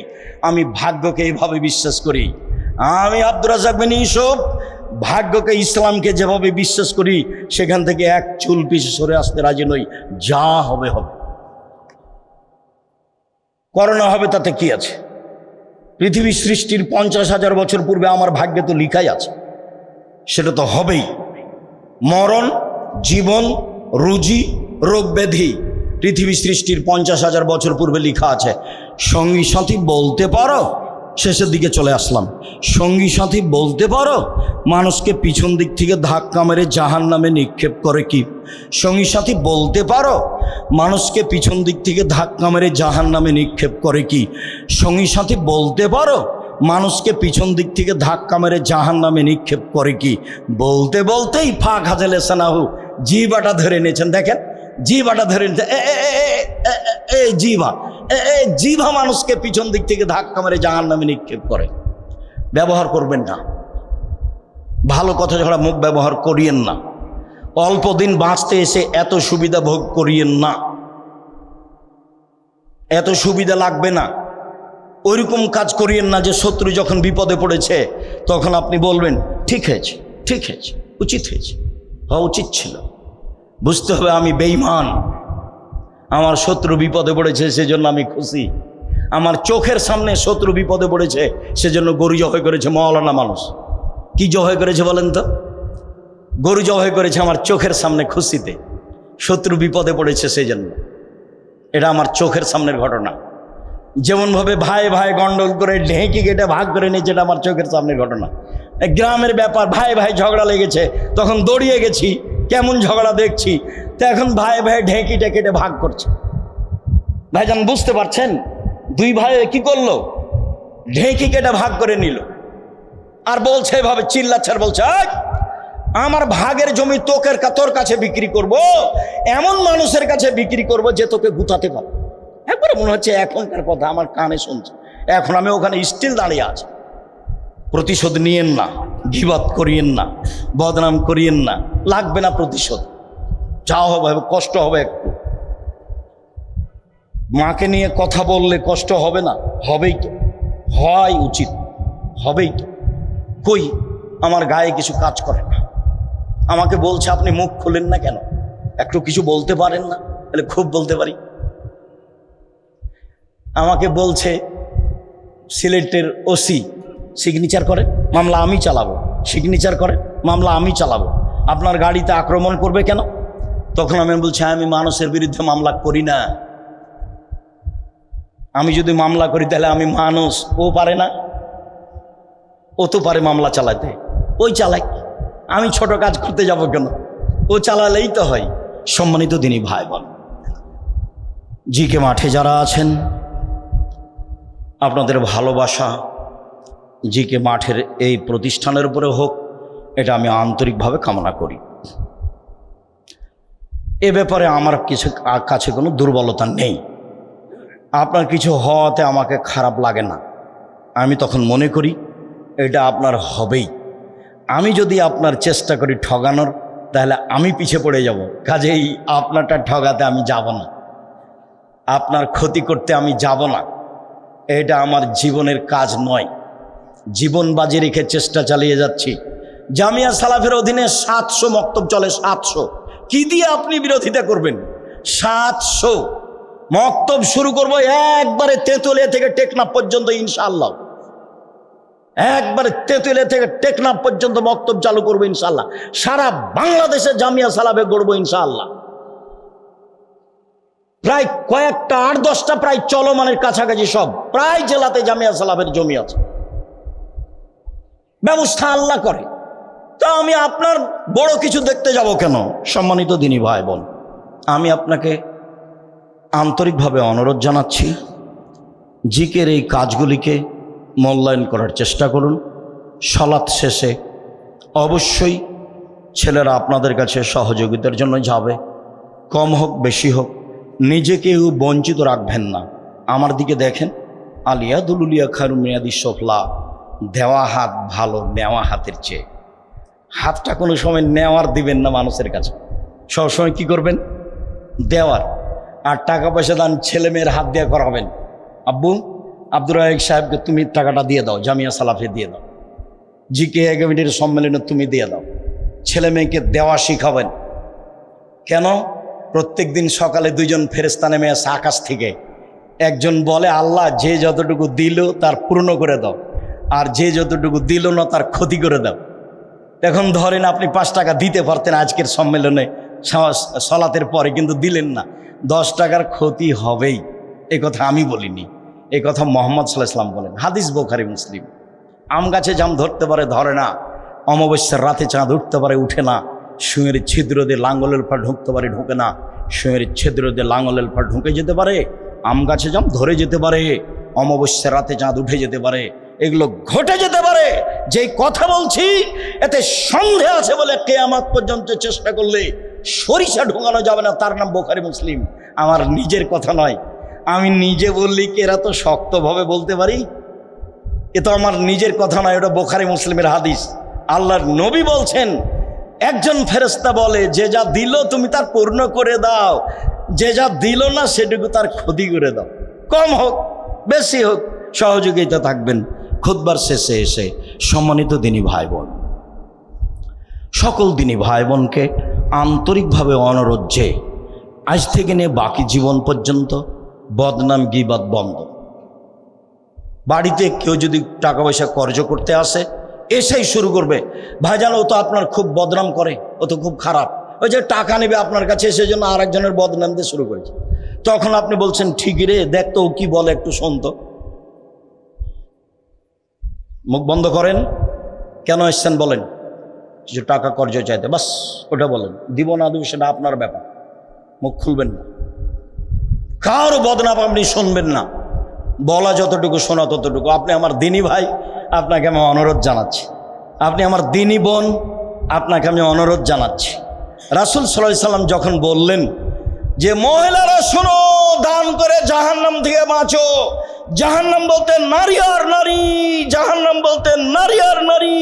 আমি ভাগ্যকে এইভাবে বিশ্বাস করি। আমি আব্দুর রাজ্জাক বিন ইউসুফ ভাগ্যকে, ইসলামকে যেভাবে বিশ্বাস করি, সেখান থেকে এক চুল পিছু সরে আসতে রাজি নই। যা হবে হবে। করোনা হবে তাতে কি আছে? পৃথিবী সৃষ্টির 50,000 বছর পূর্বে আমার ভাগ্যে তো লিখাই আছে, সেটা তো হবেই। মরণ, জীবন, রুজি, রোগ ব্যাধি পৃথিবী সৃষ্টির 50,000 বছর পূর্বে লেখা আছে। সঙ্গী সাথী বলতে পারো, শেষের দিকে চলে আসলাম, সঙ্গী সাথী বলতে পারো মানুষকে পিছন দিক থেকে ধাক্কা মেরে জাহান্নামে নিক্ষেপ করে কি? সঙ্গী সাথী বলতে পারো মানুষকে পিছন দিক থেকে ধাক্কা মেরে জাহান্নামে নিক্ষেপ করে কি? সঙ্গী সাথী বলতে পারো মানুষকে পিছন দিক থেকে ধাক্কা মেরে জাহান্নামে নিক্ষেপ করে কি? বলতে বলতেই ফাঁক হাজেলে সানাহু, জিবাটা ধরে নিয়েছেন। দেখেন, জিবাটা ধরে নিয়েছে। জিভা মানুষকে পিছন দিক থেকে ধাক্কা মেরে জাহান্নামে নিক্ষেপ করে। ব্যবহার করবেন না, ভালো কথা ছাড়া মুখ ব্যবহার করিয়েন না। অল্প দিন বাঁচতে এসে এত সুবিধা ভোগ করিয়েন না, এত সুবিধা লাগবে না। ওইরকম কাজ করিয়েন না যে শত্রু যখন বিপদে পড়েছে তখন আপনি বলবেন ঠিক হয়েছে, ঠিক হয়েছে, উচিত হয়েছে, হওয়া উচিত ছিল। বুঝতে হবে আমি বেঈমান, আমার শত্রু বিপদে পড়েছে সেজন্য আমি খুশি। আমার চোখের সামনে শত্রু বিপদে পড়েছে সেজন্য গরু জবাই করেছে মওলানা মানুষ। কি জবাই করেছে বলেন তো? গরু জবাই করেছে আমার চোখের সামনে খুশিতে। শত্রু বিপদে পড়েছে সেই জন্য। এটা আমার চোখের সামনের ঘটনা। যেমনভাবে ভাই ভাই গন্ডল করে ঢেঁকি কেটে ভাগ করে নিয়েছে, এটা আমার চোখের সামনের ঘটনা। গ্রামের ব্যাপার, ভাই ভাই ঝগড়া লেগেছে, তখন দৌড়িয়ে গেছি, কেমন ঝগড়া দেখছি, তো এখন ভাই ভাই ঢেঁকিটা কেটে ভাগ করছে। ভাইজান বুঝতে পারছেন? দুই ভাই কি করলো? ঢেঁকি কেটে ভাগ করে নিল। আর বলছে এভাবে চিল্লাচ্ছে, আর বলছে আমার ভাগের জমি তোর কাছে বিক্রি করব, এমন মানুষের কাছে বিক্রি করব যে তোকে গুতাতে পারে। একবারে মনে হচ্ছে এখনকার কথা আমার কানে শুনছে। এখন আমি ওখানে স্টিল দাঁড়িয়ে আছি। প্রতিশোধ নিয়েন না, গীবত করিয়েন না, বদনাম করিয়েন না, লাগবে না প্রতিশোধ। যা হবে কষ্ট হবে একটু। মাকে নিয়ে কথা বললে কষ্ট হবে না? হবেই তো, হয় উচিত, হবেই তো। কই আমার গায়ে কিছু কাজ করে না, আমাকে বলছে আপনি মুখ খুলেন না কেন, একটু কিছু বলতে পারেন না? তাহলে খুব বলতে পারি। আমাকে বলছে সিলেটের ওসি সিগনেচার করে মামলা আমি চালাবো, সিগনেচার করে মামলা আমি চালাবো, আপনার গাড়িতে আক্রমণ করবে কেন? তখন আমি বলছি আমি মানুষের বিরুদ্ধে মামলা করি না। আমি যদি মামলা করি তাহলে আমি মানুষ, ও পারে না? ও তো পারে মামলা চালাতে, ওই চালাই, আমি ছোট কাজ করতে যাব কেন? ও চালালেই তো হয়। সম্মানিত দিনী ভাই বোন, জিকে মাঠে যারা আছেন, আপনাদের ভালোবাসা জিকে মাঠের এই প্রতিষ্ঠানের উপরে হোক, এটা আমি আন্তরিকভাবে কামনা করি। এ ব্যাপারে আমার কিছু কাছে কোনো দুর্বলতা নেই। আপনার কিছু হওয়াতে আমাকে খারাপ লাগে না। আমি তখন মনে করি এটা আপনার হবেই। আমি যদি আপনার চেষ্টা করি ঠগানোর, তাহলে আমি পিছিয়ে পড়ে যাব। কাজেই আপনারটা ঠগাতে আমি যাব না, আপনার ক্ষতি করতে আমি যাব না। এটা আমার জীবনের কাজ নয়। জীবন বাজি রেখে চেষ্টা চালিয়ে যাচ্ছি। জামিয়া সালাফের অধীনে 700 মক্তব চলে। 700 কি দিয়ে আপনি বিরোধিতা করবেন? 700 মক্তব শুরু করব একবারে তেঁতুলিয়া থেকে টেকনাফ পর্যন্ত ইনশাআল্লাহ। একবারে তেঁতুলিয়া থেকে টেকনাফ পর্যন্ত মক্তব চালু করবো ইনশাআল্লাহ। সারা বাংলাদেশে জামিয়া সালাফে গড়বো ইনশাআল্লাহ। প্রায় কয়েকটা 8-10টা প্রায় চলমানের কাছাকাছি সব প্রায় জেলাতে জামিয়া সালাফের জমি আছে। ব্যবস্থা আল্লাহ করে, তা আমি আপনার বড় কিছু দেখতে যাব কেন? সম্মানিত দিনী ভাই বোন, আমি আপনাকে আন্তরিকভাবে অনুরোধ জানাচ্ছি, জিকের এই কাজগুলিকে মূল্যায়ন করার চেষ্টা করুন। সালাত শেষে অবশ্যই ছেলেরা আপনাদের কাছে সহযোগিতার জন্য যাবে, কম হোক বেশি হোক, নিজেকেও বঞ্চিত রাখবেন না। আমার দিকে দেখেন, আলিয়াদুলুলিয়া খায়রুম মিনাদি সফলা, দেওয়া হাত ভালো নেওয়া হাতের চেয়ে। হাতটা কোনো সময় নেওয়ার দিবেন না মানুষের কাছে, সবসময় কি করবেন? দেওয়ার। আর টাকা পয়সা দান ছেলে মেয়ের হাত দিয়ে করাবেন। আব্বু আব্দুর রাজাক সাহেবকে তুমি টাকাটা দিয়ে দাও, জামিয়া সালাফে দিয়ে দাও, জিকে কমিটির সম্মেলনে তুমি দিয়ে দাও। ছেলে মেয়েকে দেওয়া শিখাবেন। কেন? প্রত্যেক দিন সকালে দুইজন ফেরেশতা নেমে আসে আকাশ থেকে। একজন বলে, আল্লাহ যে যতটুকু দিল তার পূর্ণ করে দাও, আর যে যতটুকু দিল না তার ক্ষতি করে দাও। এখন ধরেন আপনি 5 টাকা দিতে পারতেন আজকের সম্মেলনে সলাতের পরে, কিন্তু দিলেন না, 10 টাকার ক্ষতি হবেই। এ কথা আমি বলিনি, এ কথা মুহাম্মদ সাল্লাল্লাহু আলাইহি ওয়াসাল্লাম বলেন। হাদিস বুখারী মুসলিম। আম গাছে জাম ধরতে পারে, ধরে না। অমাবস্যার রাতে চাঁদ উঠতে পারে, উঠে না। সুঁয়ের ছিদ্র দিয়ে লাঙ্গলের পা ঢুকতে পারে, ঢুকে না। সুঁয়ের ছিদ্র দিয়ে লাঙ্গলের পা ঢুকে যেতে পারে। আম গাছে জাম ধরে যেতে পারে, অমাবস্যার রাতে চাঁদ উঠে যেতে পারে, এগুলো ঘটে যেতে পারে। যেই কথা বলছি এতে সন্দেহ আছে বলে কিয়ামত পর্যন্ত চেষ্টা করলে সরিষা ঢোকানো যাবে না। তার নাম বুখারী মুসলিম, আমার নিজের কথা নয়। আমি নিজে বললি কি এরা তো শক্তভাবে বলতে পারি, এ তো আমার নিজের কথা নয়, ওটা বুখারী মুসলিমের হাদিস। আল্লাহর নবী বলছেন, একজন ফেরেশতা বলে, যে যা দিল তুমি তার পূর্ণ করে দাও, যে যা দিল না সেটুকু তার ক্ষতি করে দাও। কম হোক বেশি হোক সহযোগিতা থাকবেন। খুতবার শেষে এসে সম্মানিত দিনী ভাই বোন, সকল দিনী ভাই বোনকে আন্তরিকভাবে অনুরোধ যে আজ থেকে নিয়ে বাকি জীবন পর্যন্ত বদনাম গীবত বন্ধ। বাড়িতে কেউ যদি টাকা পয়সা কর্জ করতে আসে, এসেই শুরু করবে, ভাইজান ও তো আপনার খুব বদনাম করে, ও তো খুব খারাপ, ওই যে টাকা নেবে আপনার কাছে, এসে জন্য আরেকজনের বদনাম দিয়ে শুরু করেছে। তখন আপনি বলছেন, ঠিকই রে, দেখ তো ও কি বলে, একটু শোন তো। মুখ বন্ধ করেন। কেন এসছেন বলেন? কিছু টাকা কর্জ চাইতে, বাস ওটা বলেন। দিব না দিব সেটা আপনার ব্যাপার, মুখ খুলবেন না। কারো বদনাম আপনি শুনবেন না, বলা যতটুকু শোনা ততটুকু। আপনি আমার দিনী ভাই, আপনাকে আমি অনুরোধ জানাচ্ছি। আপনি আমার দিনী বোন, আপনাকে আমি অনুরোধ জানাচ্ছি। রাসূল সাল্লাল্লাহু আলাইহি সাল্লাম যখন বললেন যে মহিলারা শোনো, দান করে জাহান্নাম থেকে বাঁচো। জাহান্নাম বলতে নারী আর নারী, জাহান্নাম বলতে নারী আর নারী,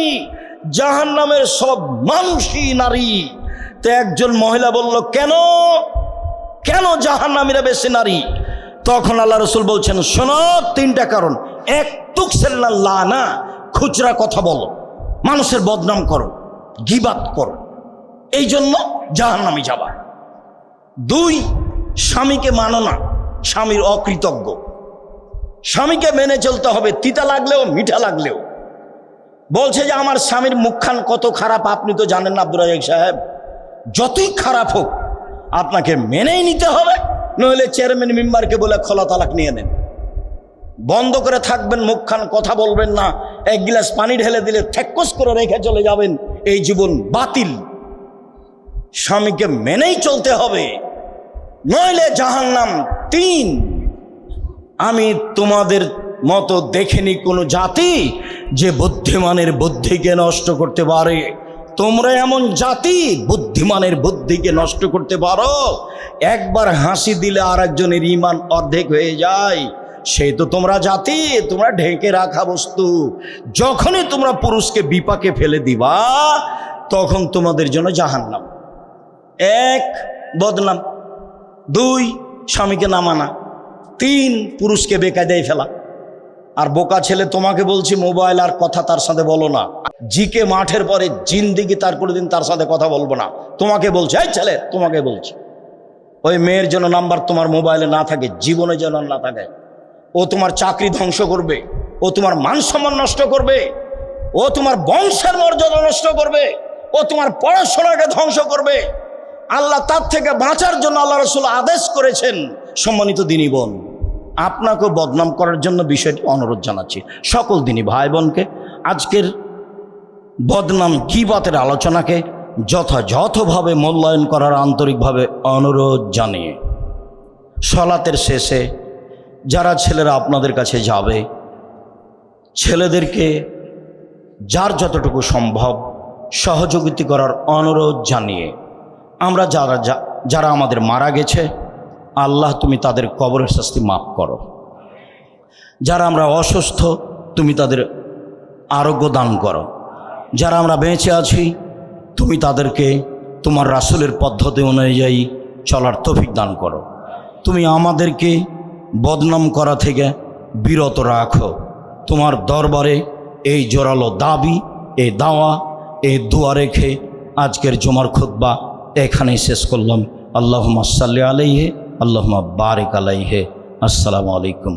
জাহান্নামের সব মানুষই নারী। তো একজন মহিলা বলল, কেন কেন জাহান্নামীরা বেশি নারী? তখন আল্লাহ রাসূল বলছেন, শোনো, 3টা কারণ। এক, তুকসিল্লাহ না, খুচরা কথা বলো, মানুষের বদনাম করো, গীবাত করো, এই জন্য জাহান্নামী যাবা। 2, স্বামীকে মানো না, স্বামীর অকৃতজ্ঞ। স্বামীকে মেনে চলতে হবে, তিতা লাগলেও মিঠা লাগলেও। বলছে যে আমার স্বামীর মুখখান কত খারাপ, আপনি তো জানেন না আব্দুর রাজাক সাহেব। যতই খারাপ হোক আপনাকে মেনেই নিতে হবে, নইলে চেয়ারম্যান মেম্বারকে বলে খোলা তালাক নিয়ে নেন। বন্ধ করে থাকবেন মুখখান, কথা বলবেন না। 1 গ্লাস পানি ঢেলে দিলে ঠেক্কস করে রেখে চলে যাবেন, এই জীবন বাতিল। স্বামীকে মেনেই চলতে হবে, নইলে জাহান্নাম। 3, আমি তোমাদের মতো দেখিনি কোনো জাতি যে বুদ্ধিমানের বুদ্ধিকে নষ্ট করতে পারে। তোমরা এমন জাতি বুদ্ধিমানের বুদ্ধিকে নষ্ট করতে পারো। একবার হাসি দিলে আর একজনের ঈমান অর্ধেক হয়ে যায়। সেই তো তোমরা জাতি, তোমরা ঢেকে রাখা বস্তু। যখনই তোমরা পুরুষকে বিপাকে ফেলে দিবা, তখন তোমাদের জন্য জাহান্নাম। 1, বদনাম। 2, স্বামীকে না মানা। 3, পুরুষকে বেকায়দায় ফেলা। আর বোকা ছেলে, তোমাকে বলছি, মোবাইল আর কথা তার সাথে বলো না। জিকে মাঠের পরে জিন্দিগি তার কোনোদিন তার সাথে কথা বলবো না। তোমাকে বলছি, এই ছেলে তোমাকে বলছি, ওই মেয়ের জন্য নাম্বার তোমার মোবাইলে না থাকে, জীবনে যেন না থাকে। ও তোমার চাকরি ধ্বংস করবে, ও তোমার মান সম্মান নষ্ট করবে, ও তোমার বংশের মর্যাদা নষ্ট করবে, ও তোমার পড়াশোনাকে ধ্বংস করবে। আল্লাহ তার থেকে বাঁচার জন্য আল্লাহ রাসূল আদেশ করেছেন। সম্মানিত দিনী বোন, আপনাকেও বদনাম করার জন্য বিষয়টি অনুরোধ জানাচ্ছি সকল দিনী ভাই বোনকে। আজকের বদনাম গীবতের আলোচনাকে যথাযথভাবে মূল্যায়ন করার আন্তরিকভাবে অনুরোধ জানিয়ে, সলাতের শেষে যারা ছেলেরা আপনাদের কাছে যাবে, ছেলেদেরকে যার যতটুকু সম্ভব সহযোগিতা করার অনুরোধ জানিয়ে, আমরা যারা আমাদের মারা গেছে, আল্লাহ তুমি তাদের কবরের শাস্তি মাফ করো। যারা আমরা অসুস্থ তুমি তাদের আরোগ্য দান করো, যারা আমরা বেঁচে আছি তুমি তাদেরকে তোমার রাসূলের পদ্ধতি অনুযায়ী চলার তৌফিক দান করো। তুমি আমাদেরকে বদনাম করা থেকে বিরত রাখো। তোমার দরবারে এই জোরালো দাবি, এই দাওয়া, এই দোয়া রেখে আজকের জুমার খুতবা এখানেই শেষ করলাম। আল্লাহুম্মা সাল্লি আলাইহি, আল্লাহুম্মা বারিক আলাইহি। আসসালামু আলাইকুম।